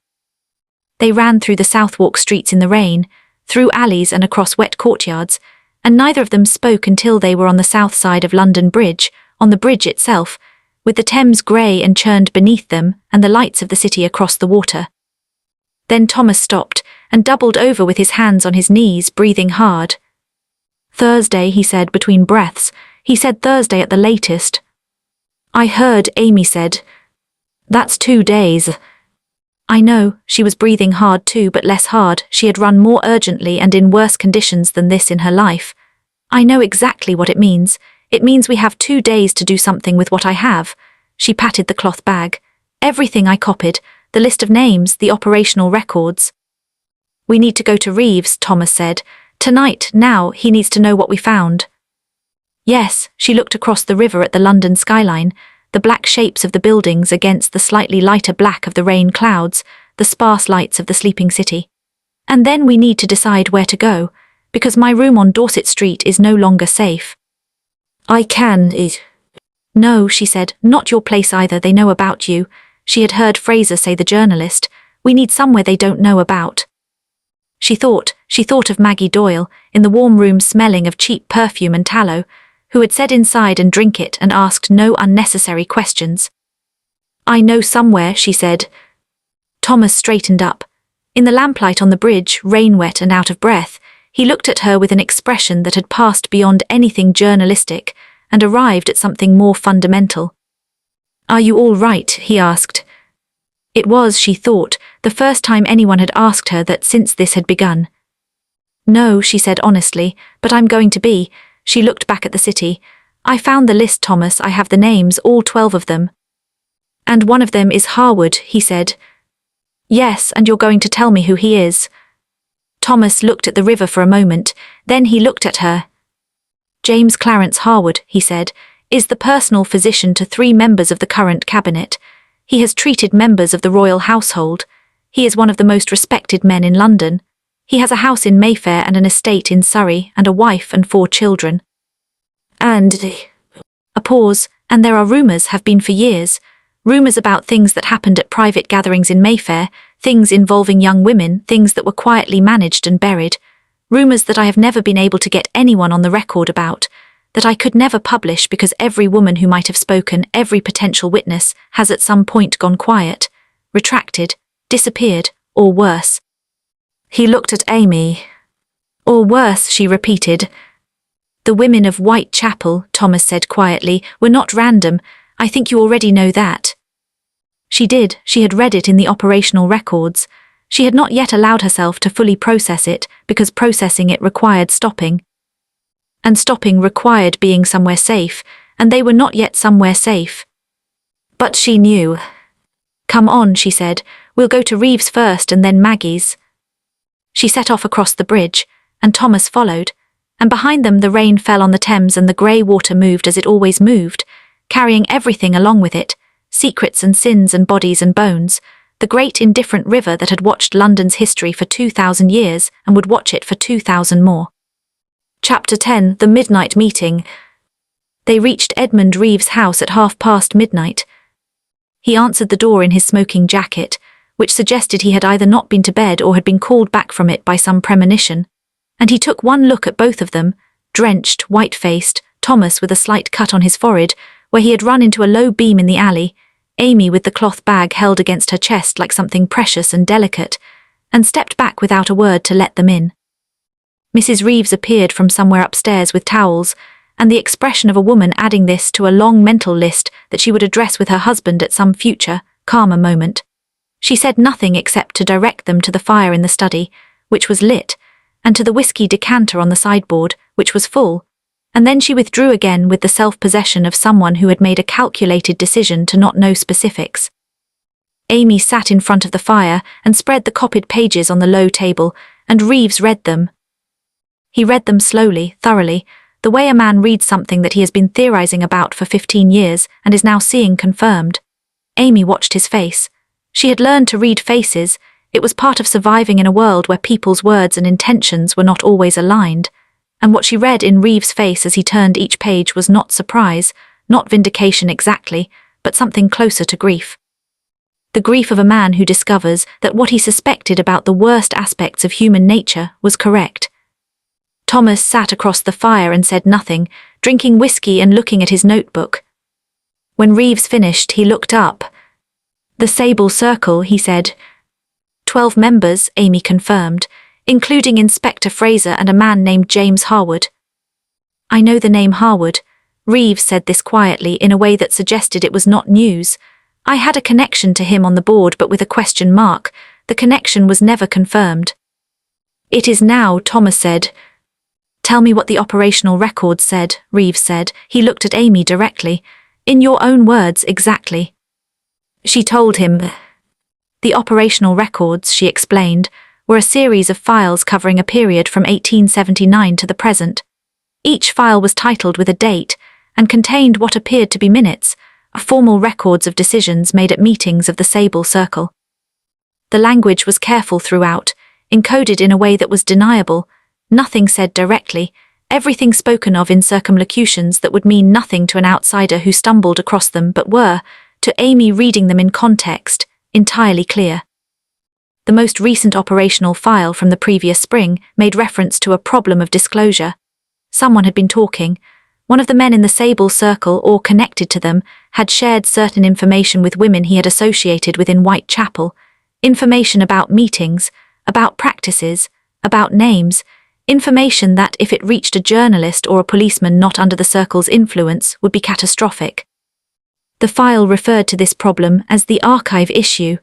They ran through the Southwark streets in the rain, through alleys and across wet courtyards, and neither of them spoke until they were on the south side of London Bridge, on the bridge itself, with the Thames grey and churned beneath them and the lights of the city across the water. Then Thomas stopped and doubled over with his hands on his knees, breathing hard. "Thursday," he said between breaths. "He said Thursday at the latest." "I heard," Amy said. "That's 2 days." "I know," she was breathing hard too, but less hard. She had run more urgently and in worse conditions than this in her life. "I know exactly what it means. It means we have 2 days to do something with what I have." She patted the cloth bag. "Everything I copied, the list of names, the operational records." "We need to go to Reeves," Thomas said. "Tonight, now, he needs to know what we found." "Yes," she looked across the river at the London skyline, the black shapes of the buildings against the slightly lighter black of the rain clouds, the sparse lights of the sleeping city. "And then we need to decide where to go, because my room on Dorset Street is no longer safe." "I can. "No," she said, "not your place either. They know about you." She had heard Fraser say, the journalist. "We need somewhere they don't know about." She thought of Maggie Doyle, in the warm room smelling of cheap perfume and tallow, who had said inside and drink it and asked no unnecessary questions. "I know somewhere," she said. Thomas straightened up. In the lamplight on the bridge, rain-wet and out of breath, he looked at her with an expression that had passed beyond anything journalistic and arrived at something more fundamental. "Are you all right?" he asked. It was, she thought, the first time anyone had asked her that since this had begun. "No," she said honestly, "but I'm going to be." She looked back at the city. "I found the list, Thomas. I have the names, all 12 of them." "And one of them is Harwood," he said. "Yes, and you're going to tell me who he is." Thomas looked at the river for a moment, then he looked at her. "James Clarence Harwood," he said, "is the personal physician to 3 members of the current cabinet. He has treated members of the royal household. He is one of the most respected men in London. He has a house in Mayfair and an estate in Surrey and a wife and 4 children. And..." A pause. "And there are rumours, have been for years. Rumours about things that happened at private gatherings in Mayfair, things involving young women, things that were quietly managed and buried. Rumours that I have never been able to get anyone on the record about, that I could never publish because every woman who might have spoken, every potential witness, has at some point gone quiet, retracted, disappeared, or worse." He looked at Amy. "Or worse," she repeated. "The women of Whitechapel," Thomas said quietly, "were not random. I think you already know that." She did. She had read it in the operational records. She had not yet allowed herself to fully process it, because processing it required stopping. And stopping required being somewhere safe, and they were not yet somewhere safe. But she knew. "Come on," she said. "We'll go to Reeves first and then Maggie's." She set off across the bridge, and Thomas followed, and behind them the rain fell on the Thames and the grey water moved as it always moved, carrying everything along with it, secrets and sins and bodies and bones, the great indifferent river that had watched London's history for 2,000 years and would watch it for 2,000 more. Chapter 10, The Midnight Meeting. They reached Edmund Reeves' house at midnight. He answered the door in his smoking jacket, which suggested he had either not been to bed or had been called back from it by some premonition, and he took one look at both of them, drenched, white-faced, Thomas with a slight cut on his forehead, where he had run into a low beam in the alley, Amy with the cloth bag held against her chest like something precious and delicate, and stepped back without a word to let them in. Mrs. Reeves appeared from somewhere upstairs with towels, and the expression of a woman adding this to a long mental list that she would address with her husband at some future, calmer moment. She said nothing except to direct them to the fire in the study, which was lit, and to the whiskey decanter on the sideboard, which was full, and then she withdrew again with the self-possession of someone who had made a calculated decision to not know specifics. Amy sat in front of the fire and spread the copied pages on the low table, and Reeves read them. He read them slowly, thoroughly, the way a man reads something that he has been theorizing about for 15 years and is now seeing confirmed. Amy watched his face. She had learned to read faces. It was part of surviving in a world where people's words and intentions were not always aligned. And what she read in Reeves' face as he turned each page was not surprise, not vindication exactly, but something closer to grief. The grief of a man who discovers that what he suspected about the worst aspects of human nature was correct. Thomas sat across the fire and said nothing, drinking whiskey and looking at his notebook. When Reeves finished, he looked up. "The Sable Circle," he said. 12 members, Amy confirmed, including Inspector Fraser and a man named James Harwood. "I know the name Harwood." Reeves said this quietly in a way that suggested it was not news. "I had a connection to him on the board, but with a question mark. The connection was never confirmed." "It is now," Thomas said. "Tell me what the operational records said," Reeves said. He looked at Amy directly. "In your own words, exactly." She told him. The operational records, she explained, were a series of files covering a period from 1879 to the present. Each file was titled with a date and contained what appeared to be minutes, formal records of decisions made at meetings of the Sable Circle. The language was careful throughout, encoded in a way that was deniable, nothing said directly, everything spoken of in circumlocutions that would mean nothing to an outsider who stumbled across them but were, to Amy reading them in context, entirely clear. The most recent operational file from the previous spring made reference to a problem of disclosure. Someone had been talking. One of the men in the Sable Circle or connected to them had shared certain information with women he had associated with in Whitechapel, information about meetings, about practices, about names, information that, if it reached a journalist or a policeman not under the Circle's influence, would be catastrophic. The file referred to this problem as the archive issue,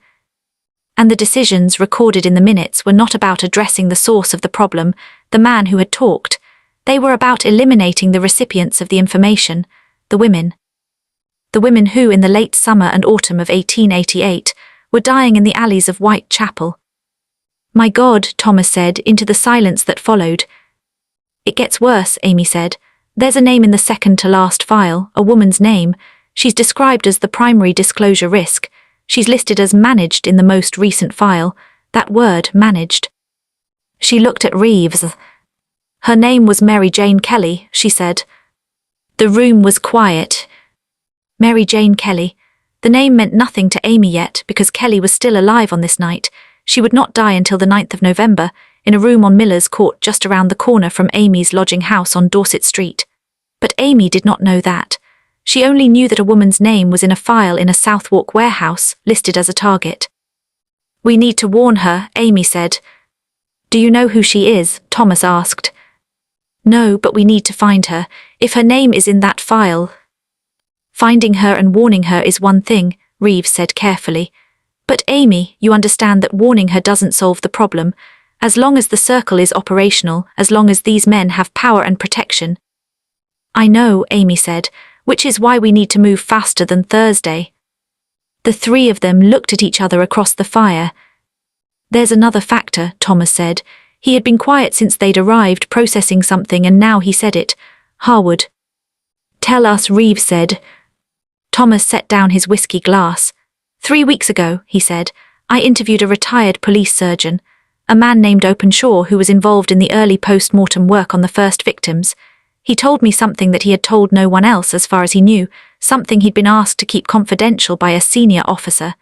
and the decisions recorded in the minutes were not about addressing the source of the problem, the man who had talked. They were about eliminating the recipients of the information, the women. The women who, in the late summer and autumn of 1888, were dying in the alleys of Whitechapel. "My God," Thomas said, into the silence that followed. "It gets worse," Amy said. "There's a name in the second-to-last file, a woman's name. She's described as the primary disclosure risk. She's listed as managed in the most recent file. That word, managed." She looked at Reeves. "Her name was Mary Jane Kelly," she said. The room was quiet. Mary Jane Kelly. The name meant nothing to Amy yet because Kelly was still alive on this night. She would not die until the 9th of November, in a room on Miller's Court just around the corner from Amy's lodging house on Dorset Street. But Amy did not know that. She only knew that a woman's name was in a file in a Southwark warehouse, listed as a target. "We need to warn her," Amy said. "Do you know who she is?" Thomas asked. "No, but we need to find her. If her name is in that file." "Finding her and warning her is one thing," Reeves said carefully. "But Amy, you understand that warning her doesn't solve the problem. As long as the Circle is operational, as long as these men have power and protection." "I know," Amy said, "which is why we need to move faster than Thursday." The three of them looked at each other across the fire. "There's another factor," Thomas said. He had been quiet since they'd arrived, processing something, and now he said it. "Harwood." "Tell us," Reeves said. Thomas set down his whiskey glass. 3 weeks ago," he said, "I interviewed a retired police surgeon, a man named Openshaw who was involved in the early post-mortem work on the first victims. He told me something that he had told no one else as far as he knew, something he'd been asked to keep confidential by a senior officer.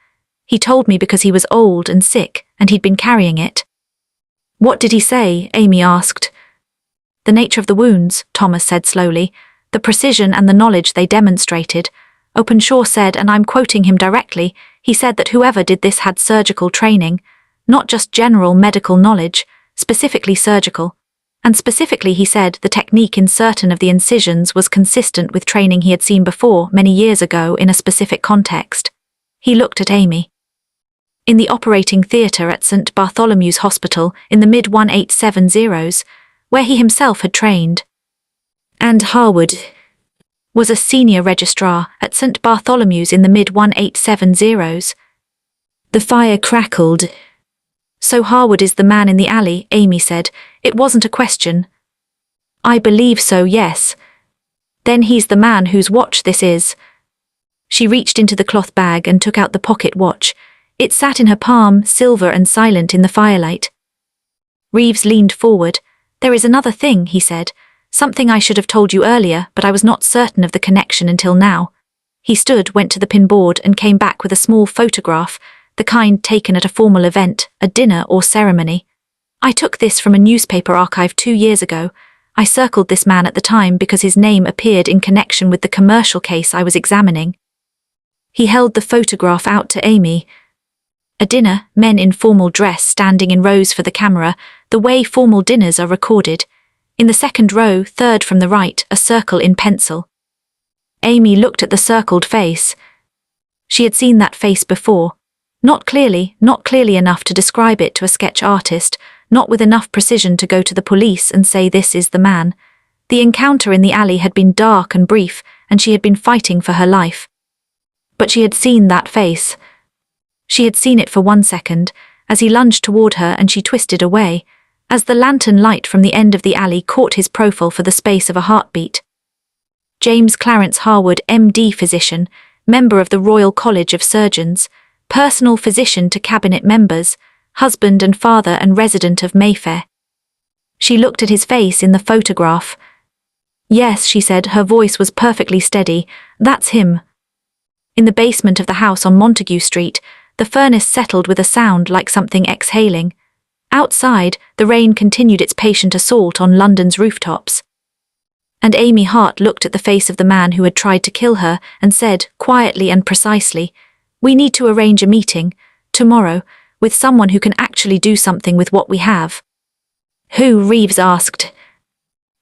He told me because he was old and sick, and he'd been carrying it." "What did he say?" Amy asked. "The nature of the wounds," Thomas said slowly, "the precision and the knowledge they demonstrated. Openshaw said, and I'm quoting him directly, he said that whoever did this had surgical training, not just general medical knowledge, specifically surgical. And specifically, he said, the technique in certain of the incisions was consistent with training he had seen before, many years ago, in a specific context." He looked at Amy. "In the operating theatre at St. Bartholomew's Hospital in the mid-1870s, where he himself had trained. And Harwood was a senior registrar at St. Bartholomew's in the mid-1870s. The fire crackled. "So Harwood is the man in the alley," Amy said. "It wasn't a question." "I believe so, yes." "Then he's the man whose watch this is." She reached into the cloth bag and took out the pocket watch. It sat in her palm, silver and silent in the firelight. Reeves leaned forward. "There is another thing," he said. "Something I should have told you earlier, but I was not certain of the connection until now. He stood, went to the pinboard, and came back with a small photograph, the kind taken at a formal event, a dinner or ceremony. I took this from a newspaper archive 2 years ago. I circled this man at the time because his name appeared in connection with the commercial case I was examining. He held the photograph out to Amy. A dinner, men in formal dress standing in rows for the camera, the way formal dinners are recorded. In the second row, third from the right, a circle in pencil. Amy looked at the circled face. She had seen that face before. Not clearly enough to describe it to a sketch artist, not with enough precision to go to the police and say this is the man. The encounter in the alley had been dark and brief, and she had been fighting for her life. But she had seen that face. She had seen it for 1 second, as he lunged toward her and she twisted away, as the lantern light from the end of the alley caught his profile for the space of a heartbeat. James Clarence Harwood, MD physician, member of the Royal College of Surgeons, personal physician to cabinet members, husband and father and resident of Mayfair. She looked at his face in the photograph. Yes, she said, her voice was perfectly steady, that's him. In the basement of the house on Montague Street, the furnace settled with a sound like something exhaling. Outside, the rain continued its patient assault on London's rooftops. And Amy Hart looked at the face of the man who had tried to kill her and said, quietly and precisely, "We need to arrange a meeting, tomorrow, with someone who can actually do something with what we have." "Who?" Reeves asked.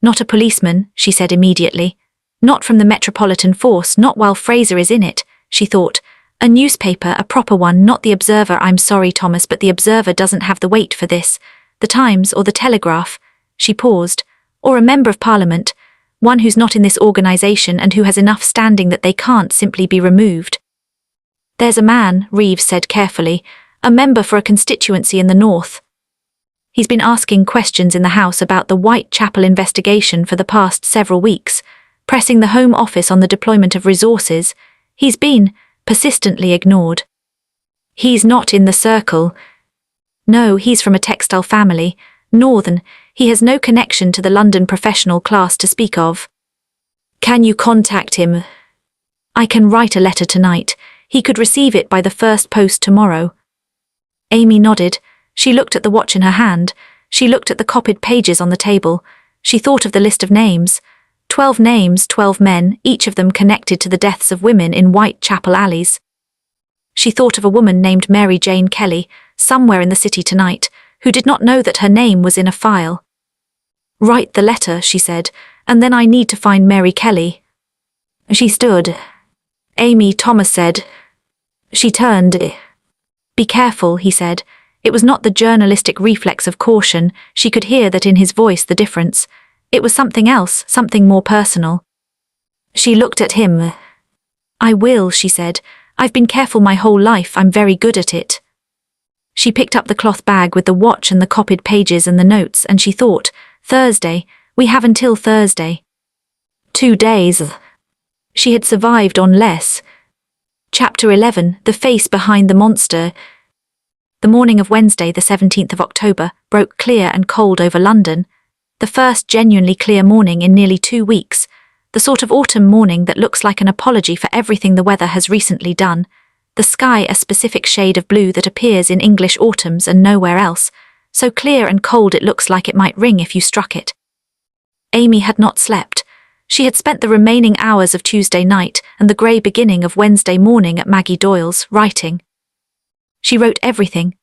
"Not a policeman," she said immediately. "Not from the Metropolitan Force, not while Fraser is in it," she thought. "A newspaper, a proper one, not the Observer. I'm sorry, Thomas, but the Observer doesn't have the weight for this. The Times or the Telegraph." She paused. "Or a Member of Parliament, one who's not in this organisation and who has enough standing that they can't simply be removed." "There's a man," Reeves said carefully, "a member for a constituency in the north. He's been asking questions in the House about the Whitechapel investigation for the past several weeks, pressing the Home Office on the deployment of resources. He's been persistently ignored." "He's not in the circle." "No, he's from a textile family, northern. He has no connection to the London professional class to speak of." "Can you contact him?" "I can write a letter tonight. He could receive it by the first post tomorrow." Amy nodded. She looked at the watch in her hand. She looked at the copied pages on the table. She thought of the list of names. 12 names, 12 men, each of them connected to the deaths of women in Whitechapel alleys. She thought of a woman named Mary Jane Kelly, somewhere in the city tonight, who did not know that her name was in a file. "Write the letter," she said, "and then I need to find Mary Kelly." She stood. "Amy," Thomas said. She turned. "Be careful," he said. It was not the journalistic reflex of caution. She could hear that in his voice the difference. It was something else, something more personal. She looked at him. "I will," she said. "I've been careful my whole life. I'm very good at it." She picked up the cloth bag with the watch and the copied pages and the notes, and she thought, Thursday, we have until Thursday. 2 days. She had survived on less. Chapter 11, The Face Behind the Monster. The morning of Wednesday, the 17th of October, broke clear and cold over London. The first genuinely clear morning in nearly 2 weeks. The sort of autumn morning that looks like an apology for everything the weather has recently done. The sky a specific shade of blue that appears in English autumns and nowhere else. So clear and cold it looks like it might ring if you struck it. Amy had not slept. She had spent the remaining hours of Tuesday night and the grey beginning of Wednesday morning at Maggie Doyle's, writing. She wrote everything,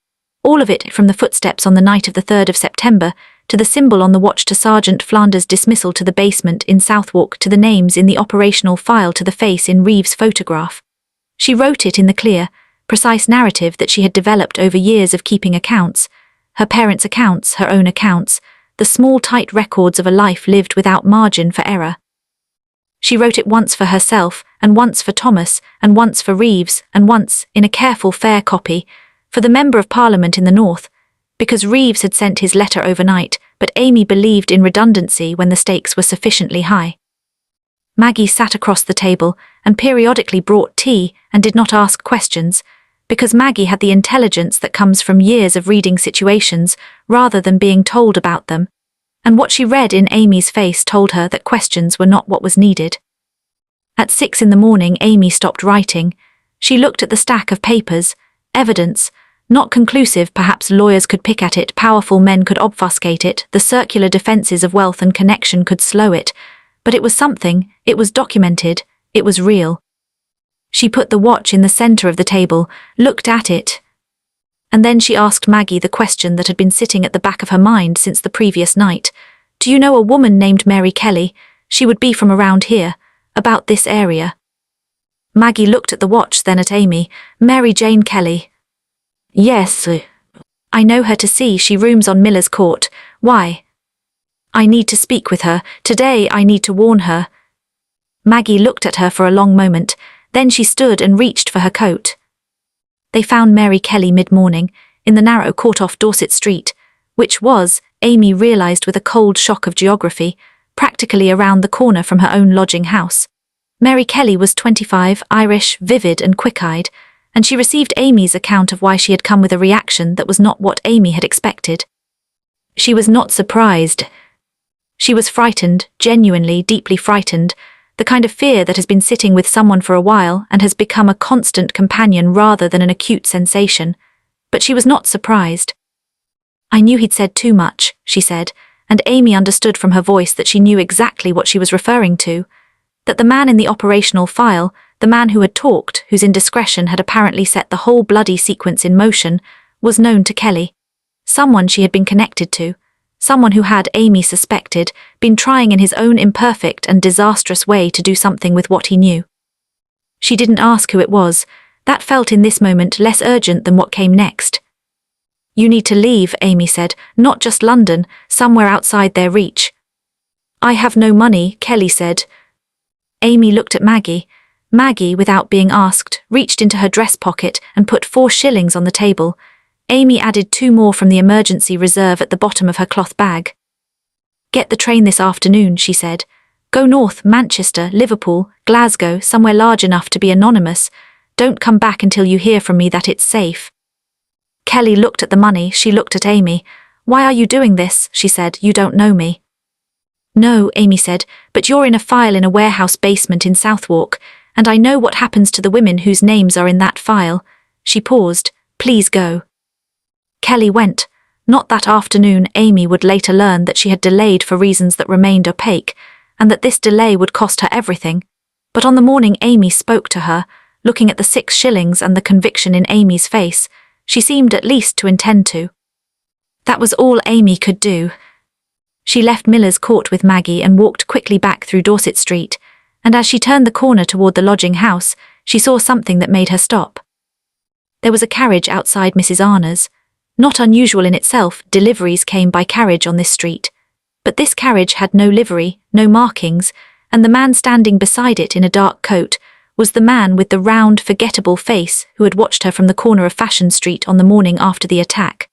all of it, from the footsteps on the night of the 3rd of September, to the symbol on the watch, to Sergeant Flanders' dismissal, to the basement in Southwark, to the names in the operational file, to the face in Reeves' photograph. She wrote it in the clear, precise narrative that she had developed over years of keeping accounts, her parents' accounts, her own accounts, the small tight records of a life lived without margin for error. She wrote it once for herself, and once for Thomas, and once for Reeves, and once, in a careful fair copy, for the Member of Parliament in the North, because Reeves had sent his letter overnight, but Amy believed in redundancy when the stakes were sufficiently high. Maggie sat across the table and periodically brought tea and did not ask questions, because Maggie had the intelligence that comes from years of reading situations rather than being told about them, and what she read in Amy's face told her that questions were not what was needed. At 6 in the morning, Amy stopped writing. She looked at the stack of papers. Evidence. Not conclusive, perhaps lawyers could pick at it, powerful men could obfuscate it, the circular defenses of wealth and connection could slow it. But it was something, it was documented, it was real. She put the watch in the center of the table, looked at it. And then she asked Maggie the question that had been sitting at the back of her mind since the previous night. Do you know a woman named Mary Kelly? She would be from around here, about this area. Maggie looked at the watch, then at Amy. Mary Jane Kelly. Yes. I know her to see, she rooms on Miller's Court. Why? I need to speak with her. Today I need to warn her. Maggie looked at her for a long moment, then she stood and reached for her coat. They found Mary Kelly mid-morning, in the narrow court off Dorset Street, which was, Amy realised with a cold shock of geography, practically around the corner from her own lodging house. Mary Kelly was 25, Irish, vivid and quick-eyed, and she received Amy's account of why she had come with a reaction that was not what Amy had expected. She was not surprised. She was frightened, genuinely, deeply frightened, the kind of fear that has been sitting with someone for a while and has become a constant companion rather than an acute sensation. But she was not surprised. I knew he'd said too much, she said, and Amy understood from her voice that she knew exactly what she was referring to, that the man in the operational file, the man who had talked, whose indiscretion had apparently set the whole bloody sequence in motion, was known to Kelly. Someone she had been connected to. Someone who had, Amy suspected, been trying in his own imperfect and disastrous way to do something with what he knew. She didn't ask who it was. That felt in this moment less urgent than what came next. You need to leave, Amy said, not just London, somewhere outside their reach. I have no money, Kelly said. Amy looked at Maggie. Maggie, without being asked, reached into her dress pocket and put 4 shillings on the table. Amy added 2 more from the emergency reserve at the bottom of her cloth bag. Get the train this afternoon, she said. Go north, Manchester, Liverpool, Glasgow, somewhere large enough to be anonymous. Don't come back until you hear from me that it's safe. Kelly looked at the money, she looked at Amy. Why are you doing this? She said. You don't know me. No, Amy said, but you're in a file in a warehouse basement in Southwark, and I know what happens to the women whose names are in that file. She paused. Please go. Kelly went. Not that afternoon. Amy would later learn that she had delayed for reasons that remained opaque, and that this delay would cost her everything. But on the morning Amy spoke to her, looking at the 6 shillings and the conviction in Amy's face, she seemed at least to intend to. That was all Amy could do. She left Miller's Court with Maggie and walked quickly back through Dorset Street, and as she turned the corner toward the lodging house, she saw something that made her stop. There was a carriage outside Mrs. Arna's. Not unusual in itself, deliveries came by carriage on this street. But this carriage had no livery, no markings, and the man standing beside it in a dark coat was the man with the round, forgettable face who had watched her from the corner of Fashion Street on the morning after the attack.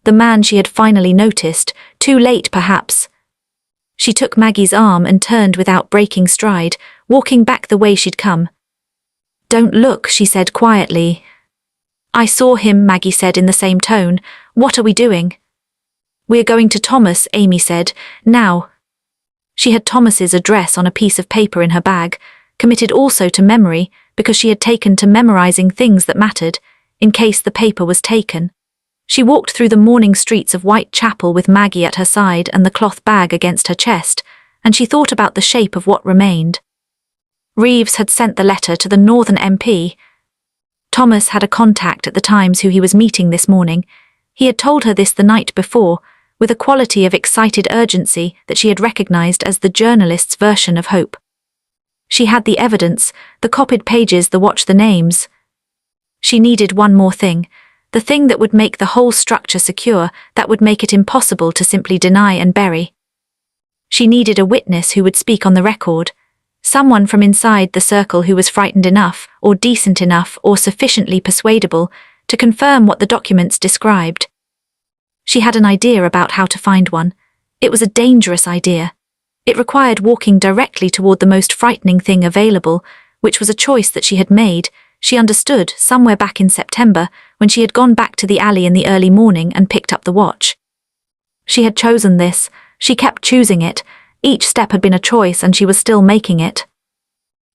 The man she had finally noticed, too late perhaps. She took Maggie's arm and turned without breaking stride, walking back the way she'd come. Don't look, she said quietly. I saw him, Maggie said in the same tone. What are we doing? We're going to Thomas, Amy said. Now. She had Thomas's address on a piece of paper in her bag, committed also to memory because she had taken to memorizing things that mattered, in case the paper was taken. She walked through the morning streets of Whitechapel with Maggie at her side and the cloth bag against her chest, and she thought about the shape of what remained. Reeves had sent the letter to the Northern MP. Thomas had a contact at the Times who he was meeting this morning. He had told her this the night before, with a quality of excited urgency that she had recognized as the journalist's version of hope. She had the evidence, the copied pages, the watch, the names. She needed one more thing, the thing that would make the whole structure secure, that would make it impossible to simply deny and bury. She needed a witness who would speak on the record, someone from inside the circle who was frightened enough, or decent enough, or sufficiently persuadable, to confirm what the documents described. She had an idea about how to find one. It was a dangerous idea. It required walking directly toward the most frightening thing available, which was a choice that she had made, she understood, somewhere back in September, when she had gone back to the alley in the early morning and picked up the watch. She had chosen this, she kept choosing it, each step had been a choice and she was still making it.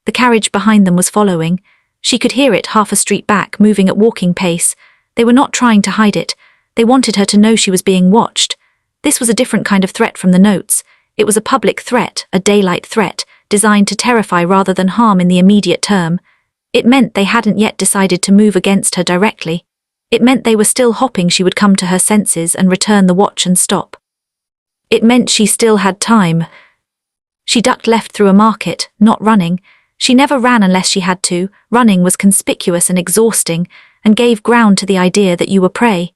The carriage behind them was following. She could hear it half a street back, moving at walking pace. They were not trying to hide it. They wanted her to know she was being watched. This was a different kind of threat from the notes. It was a public threat, a daylight threat, designed to terrify rather than harm in the immediate term. It meant they hadn't yet decided to move against her directly. It meant they were still hoping she would come to her senses and return the watch and stop. It meant she still had time. She ducked left through a market, not running. She never ran unless she had to. Running was conspicuous and exhausting, and gave ground to the idea that you were prey.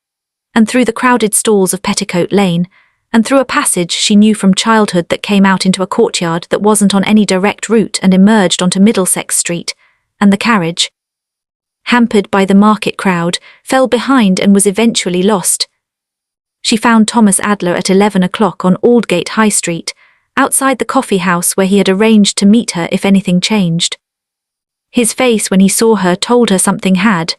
And through the crowded stalls of Petticoat Lane, and through a passage she knew from childhood that came out into a courtyard that wasn't on any direct route and emerged onto Middlesex Street, and the carriage, hampered by the market crowd, fell behind and was eventually lost. She found Thomas Adler at 11 o'clock on Aldgate High Street, outside the coffee house where he had arranged to meet her if anything changed. His face when he saw her told her something had.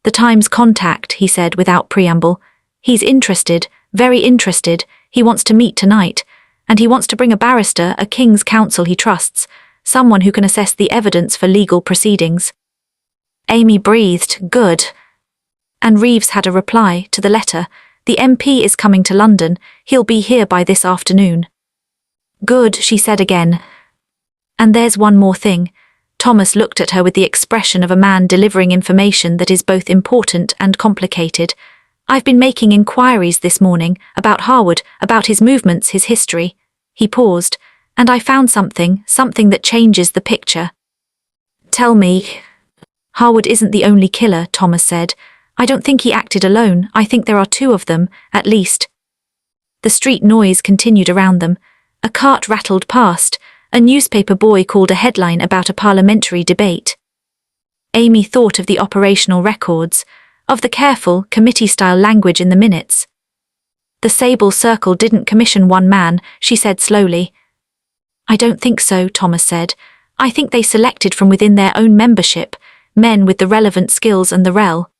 "The Times contact," he said without preamble. "He's interested, very interested. He wants to meet tonight, and he wants to bring a barrister, a King's Counsel he trusts, someone who can assess the evidence for legal proceedings." Amy breathed, "Good." And Reeves had a reply to the letter. "The MP is coming to London. He'll be here by this afternoon." "Good," she said again. "And there's one more thing." Thomas looked at her with the expression of a man delivering information that is both important and complicated. "I've been making inquiries this morning about Harwood, about his movements, his history." He paused. "And I found something that changes the picture." "Tell me." "Harwood isn't the only killer," Thomas said. "I don't think he acted alone. I think there are two of them, at least." The street noise continued around them. A cart rattled past. A newspaper boy called a headline about a parliamentary debate. Amy thought of the operational records, of the careful, committee-style language in the minutes. "The Sable Circle didn't commission one man," she said slowly. "I don't think so," Thomas said. "I think they selected from within their own membership, men with the relevant skills and the rel.